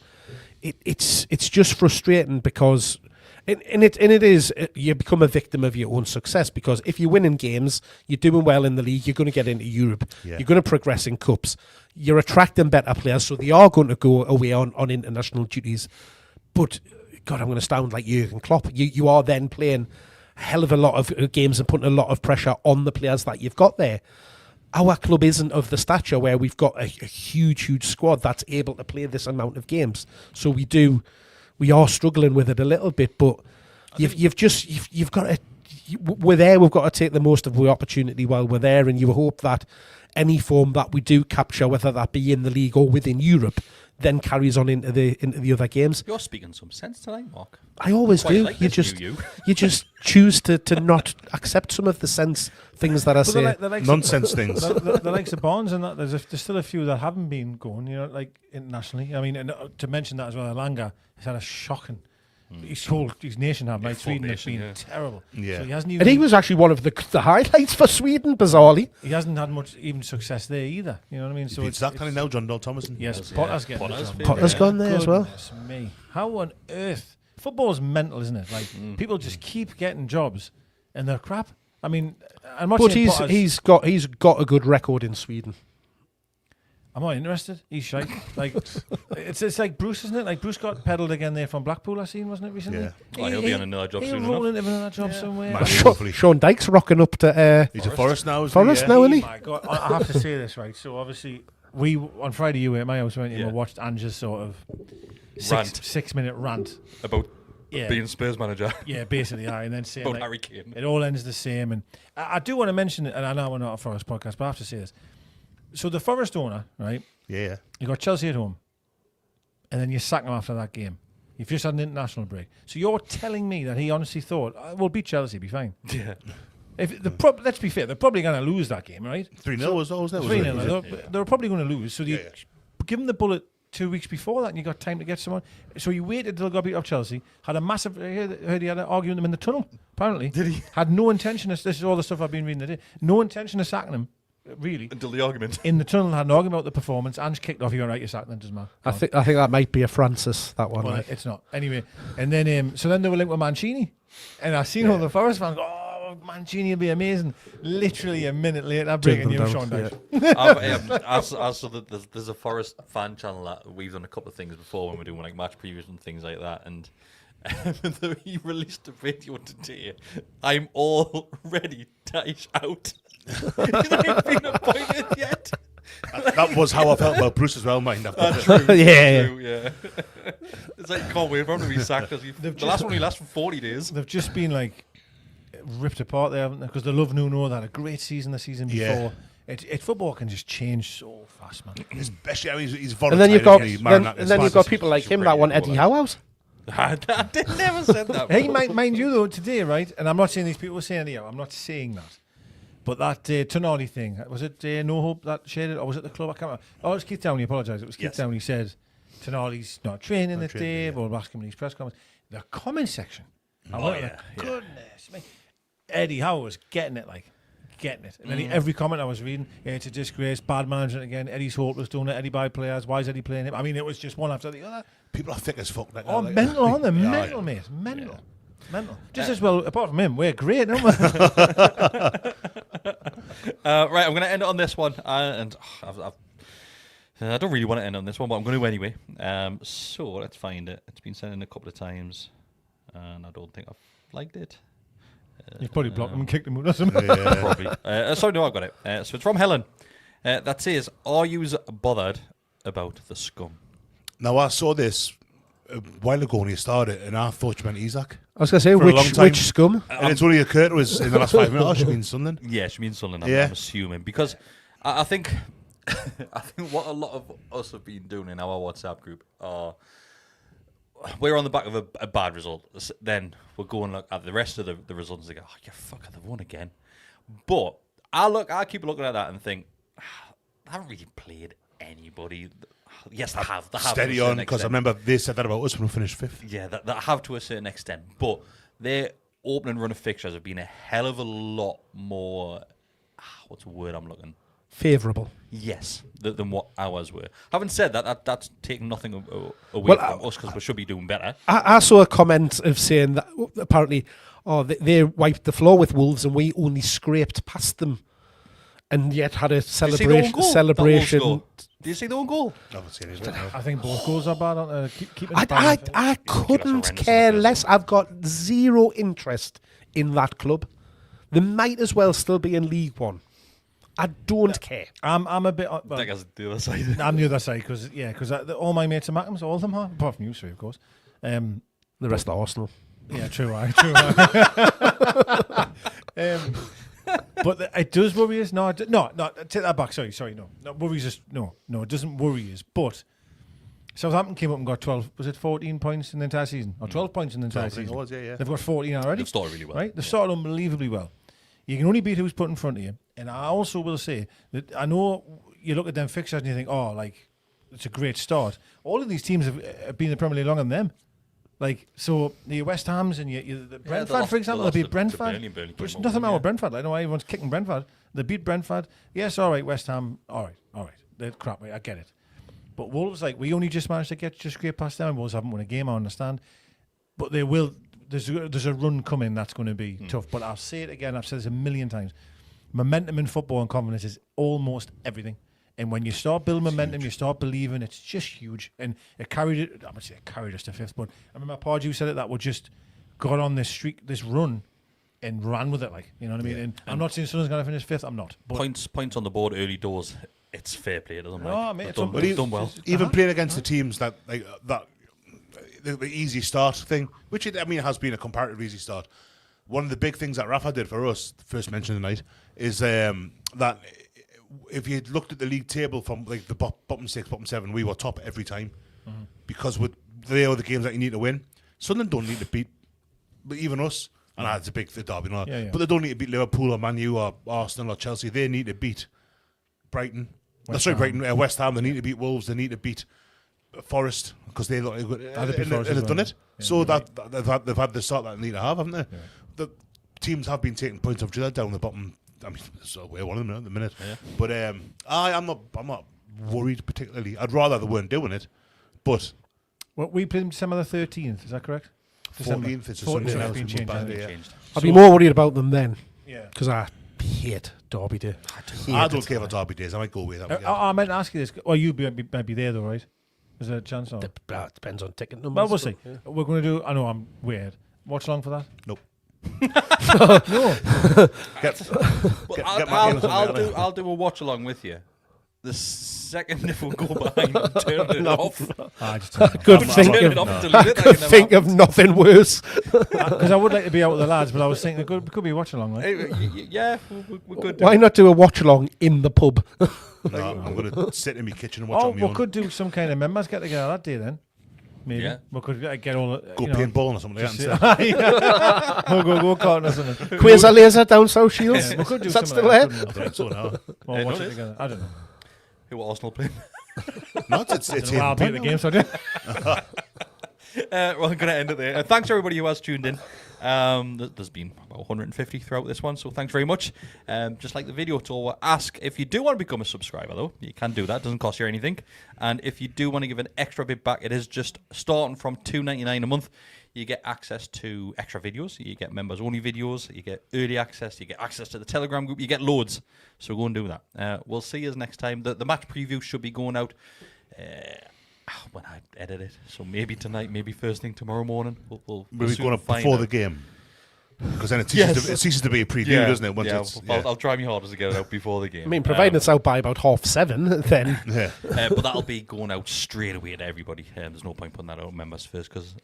it's just frustrating because. And it is, you become a victim of your own success, because if you're winning games, you're doing well in the league, you're going to get into Europe, you're going to progress in cups, you're attracting better players, so they are going to go away on international duties. But, God, I'm going to sound like Jurgen Klopp. You are then playing a hell of a lot of games and putting a lot of pressure on the players that you've got there. Our club isn't of the stature where we've got a huge squad that's able to play this amount of games. So we are struggling with it a little bit, but you've got to. We're there. We've got to take the most of the opportunity while we're there, and you hope that any form that we do capture, whether that be in the league or within Europe, then carries on into the other games. You're speaking some sense tonight, Mark. I always do. Like you just choose to not accept some of the things that I say. Nonsense things. The likes of Barnes and that. There's still a few that haven't been going. Like internationally. I mean, and to mention that as well, Alanga has had a shocking. His nation have, like Sweden has been terrible. Yeah. So he hasn't and he was actually one of the highlights for Sweden, bizarrely. He hasn't had much even success there either. You know what I mean? So it's that kind of now, John Dale Thomason. Yes, Potter's getting Potter's gone there as well. Goodness me. How on earth? Football's mental, isn't it? Like people just keep getting jobs and they're crap. I mean, I'm not saying he's got a good record in Sweden. I'm not interested. He's shite. Like it's like Bruce, isn't it? Like Bruce got peddled again there from Blackpool, I seen, wasn't it recently? Yeah. He'll be on another job soon He'll roll enough. into another job somewhere. Sean Dyke's rocking up to. He's a Forest now. Now, isn't he? Oh my God, I have to say this, right? So obviously, we on Friday you were at my house, weren't you? We watched Ange's sort of 6-minute rant about being Spurs manager. Yeah, basically, and then saying about Harry Kane. It all ends the same. And I do want to mention it, and I know we're not a Forest podcast, but I have to say this. So the Forest owner, right? Yeah. You got Chelsea at home, and then you sack him after that game. You've just had an international break. So you're telling me that he honestly thought, we'll beat Chelsea, be fine. Yeah. Let's be fair, they're probably going to lose that game, right? 3-0 was always there. 3-0. They were probably going to lose. So you give them the bullet 2 weeks before that, and you got time to get someone. So you waited till they got beat up Chelsea. Had a massive. I heard he had an argument with them in the tunnel. Apparently, did he? Had no intention. This is all the stuff I've been reading today. No intention of sacking him. Really, until the argument in the tunnel, had an argument about the performance. Ange kicked off. He went right. You sacked them, doesn't matter. I think that might be a Francis, that one. Well, it's not anyway. And then so then they were linked with Mancini, and I seen all the Forest fans go, "Oh, Mancini will be amazing." Literally a minute later, breaking news, Sean Dyche. There's a Forest fan channel that we've done a couple of things before when we're doing like match previews and things like that, and he released a video today. I'm already Dyche out. He's not been appointed yet. That was how I felt about Bruce as well, mind. That's true. Yeah. True, yeah. It's like, can't wait for him to be sacked because the last one he lasted for 40 days. They've just been like ripped apart there, haven't they? Because they love Nuno. They had a great season the season before. Football can just change so fast, man. Especially how he's volatile. And then you've got people like him that want Eddie Howe out. I never said that. Hey, mind you though, today, right? And I'm not saying these people were saying anyhow. I'm not saying that. But that Tonali thing, was it No Hope that shared it, or was it the club? I can't remember. Oh, it was Keith Downey. Apologise. It was Keith Downey. Said Tonali's not training the day, but we'll ask him in these press comments. The comment section. Goodness me. Eddie Howe was getting it. And then every comment I was reading, it's a disgrace, bad management again. Eddie's hopeless, doing it. Eddie buy players. Why is Eddie playing him? I mean, it was just one after the other. People are thick as fuck. Mental, aren't they? Mental, mate. Mental. Just as well, apart from him, we're great, aren't we? Right, I'm going to end it on this one. I don't really want to end on this one, but I'm going to anyway. So let's find it. It's been sent in a couple of times, and I don't think I've liked it. You've probably blocked them and kicked them out or something. Probably. So no, I've got it. So it's from Helen. That says, "Are you bothered about the scum?" Now, I saw this a while ago when he started, and I thought you meant Isaac. I was going to say, which scum? And it's only occurred to us in the last 5 minutes. Oh, she means Sunderland. Yeah, she means Sunderland, I'm assuming. Because I think what a lot of us have been doing in our WhatsApp group are, we're on the back of a bad result. Then we're going at the rest of the results and go, oh, you fucker, they've won again. But I keep looking at that and think, they haven't really played anybody. Yes, they have. Steady on, because I remember they said that about us when we finished 5th. Yeah, that have to a certain extent. But their opening run of fixtures have been a hell of a lot more, what's the word I'm looking? Favourable. Yes, than what ours were. Having said that, that's taking nothing away from us, because we should be doing better. I saw a comment of saying that apparently, they wiped the floor with Wolves and we only scraped past them, and yet had a celebration. Do you see the own goal? I think both goals are bad. I couldn't care less. I've got zero interest in that club. They might as well still be in League One. I don't care. I'm a bit. I think that's the other side. I'm the other side because all my mates are Mackhams, all of them are, apart from you, three, of course. The rest are Arsenal. Yeah, true. But it does worry us. No, take that back. Sorry. No, worries us. No, it doesn't worry us. But Southampton came up and got 12. Was it 14 points in the entire season, or 12 points in the entire season? It was, yeah. They've got 14 already. They've started really well. Right, they've started unbelievably well. You can only beat who's put in front of you. And I also will say that I know you look at them fixtures and you think, it's a great start. All of these teams have been in the Premier League longer than them. So the West Hams and the Brentford, for example, they beat Brentford. There's nothing wrong with Brentford. I know everyone's kicking Brentford. They beat Brentford. Yes, all right, West Ham. All right. They're crap. I get it. But Wolves, we only just managed to get straight past them. Wolves haven't won a game, I understand. But they will. There's a run coming that's going to be tough. But I'll say it again. I've said this a million times. Momentum in football and confidence is almost everything. And when you start building momentum, you start believing, it's just huge. And it carried us to 5th, but I remember Pardew said it, that we just got on this streak, this run, and ran with it, you know what I mean? Yeah. And I'm not saying someone's going to finish 5th, I'm not. But points on the board early doors, it's fair play, doesn't it? Mate, they've done well. Even playing against the teams that, the easy start thing, which it has been a comparative easy start. One of the big things that Rafa did for us, first mention tonight, is that if you looked at the league table from the bottom 6, bottom 7, we were top every time, because they are the games that you need to win. Sunderland don't need to beat even us, and it's a big derby, but they don't need to beat Liverpool or Man U or Arsenal or Chelsea. They need to beat Brighton. West Ham. They need to beat Wolves. They need to beat Forest, because they've done it. Yeah, so they've had the start that they need to have, haven't they? Yeah. The teams have been taking points off each other down the bottom. I mean, so we're one of them at the minute. Yeah. But I'm not worried particularly. I'd rather they weren't doing it. But we played them December the 13th. Is that correct? 14th. It's a Sunday. It's been changed. I'd be more worried about them then. Yeah. Because I hate Derby Day. I don't care for Derby Days. I might go with that. I meant to ask you this. Well, you might be there though, right? Is there a chance? Or? Depends on ticket numbers. Well, we'll see. Yeah. We're going to do. I know I'm weird. Watch along for that? Nope. No. I'll do a watch along with you. the second if we go behind, turn it off. Good Think think of nothing worse. Because I would like to be out with the lads, but I was thinking we could be watching along. Like. Yeah, we could. Why not do a watch along in the pub? No, I'm going to sit in my kitchen and watch on my own. We could do some kind of members get together that day then. Maybe. Yeah. We could get all the... Go paintballing or something like that. We'll go karting or something. Quasar laser down South Shields. We could do Is that something still like there? that, I don't think so now. Or watch it together. I don't know. Who are Arsenal playing? No, it's I'll be at the game, so I do. Well, I'm going to end it there. Thanks everybody who has tuned in. There's been about 150 throughout this one, so thanks very much. Just like the video, to ask if you do want to become a subscriber, though, you can do that. It doesn't cost you anything. And if you do want to give an extra bit back, it is just starting from $2.99 a month. You get access to extra videos. You get members-only videos. You get early access. You get access to the Telegram group. You get loads. So go and do that. We'll see you next time. The match preview should be going out when I edit it. So maybe tonight, maybe first thing tomorrow morning. We'll be going up before the game. Because then it ceases to be a preview, doesn't it? Once I'll try my hardest to get it out before the game. I mean, providing it's out by about 7:30, then... Yeah. But that'll be going out straight away to everybody. There's no point putting that out members first because,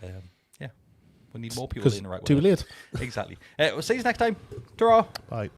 we need more people to interact with. Too late. Exactly. We'll see you next time. Ta-ra. Bye.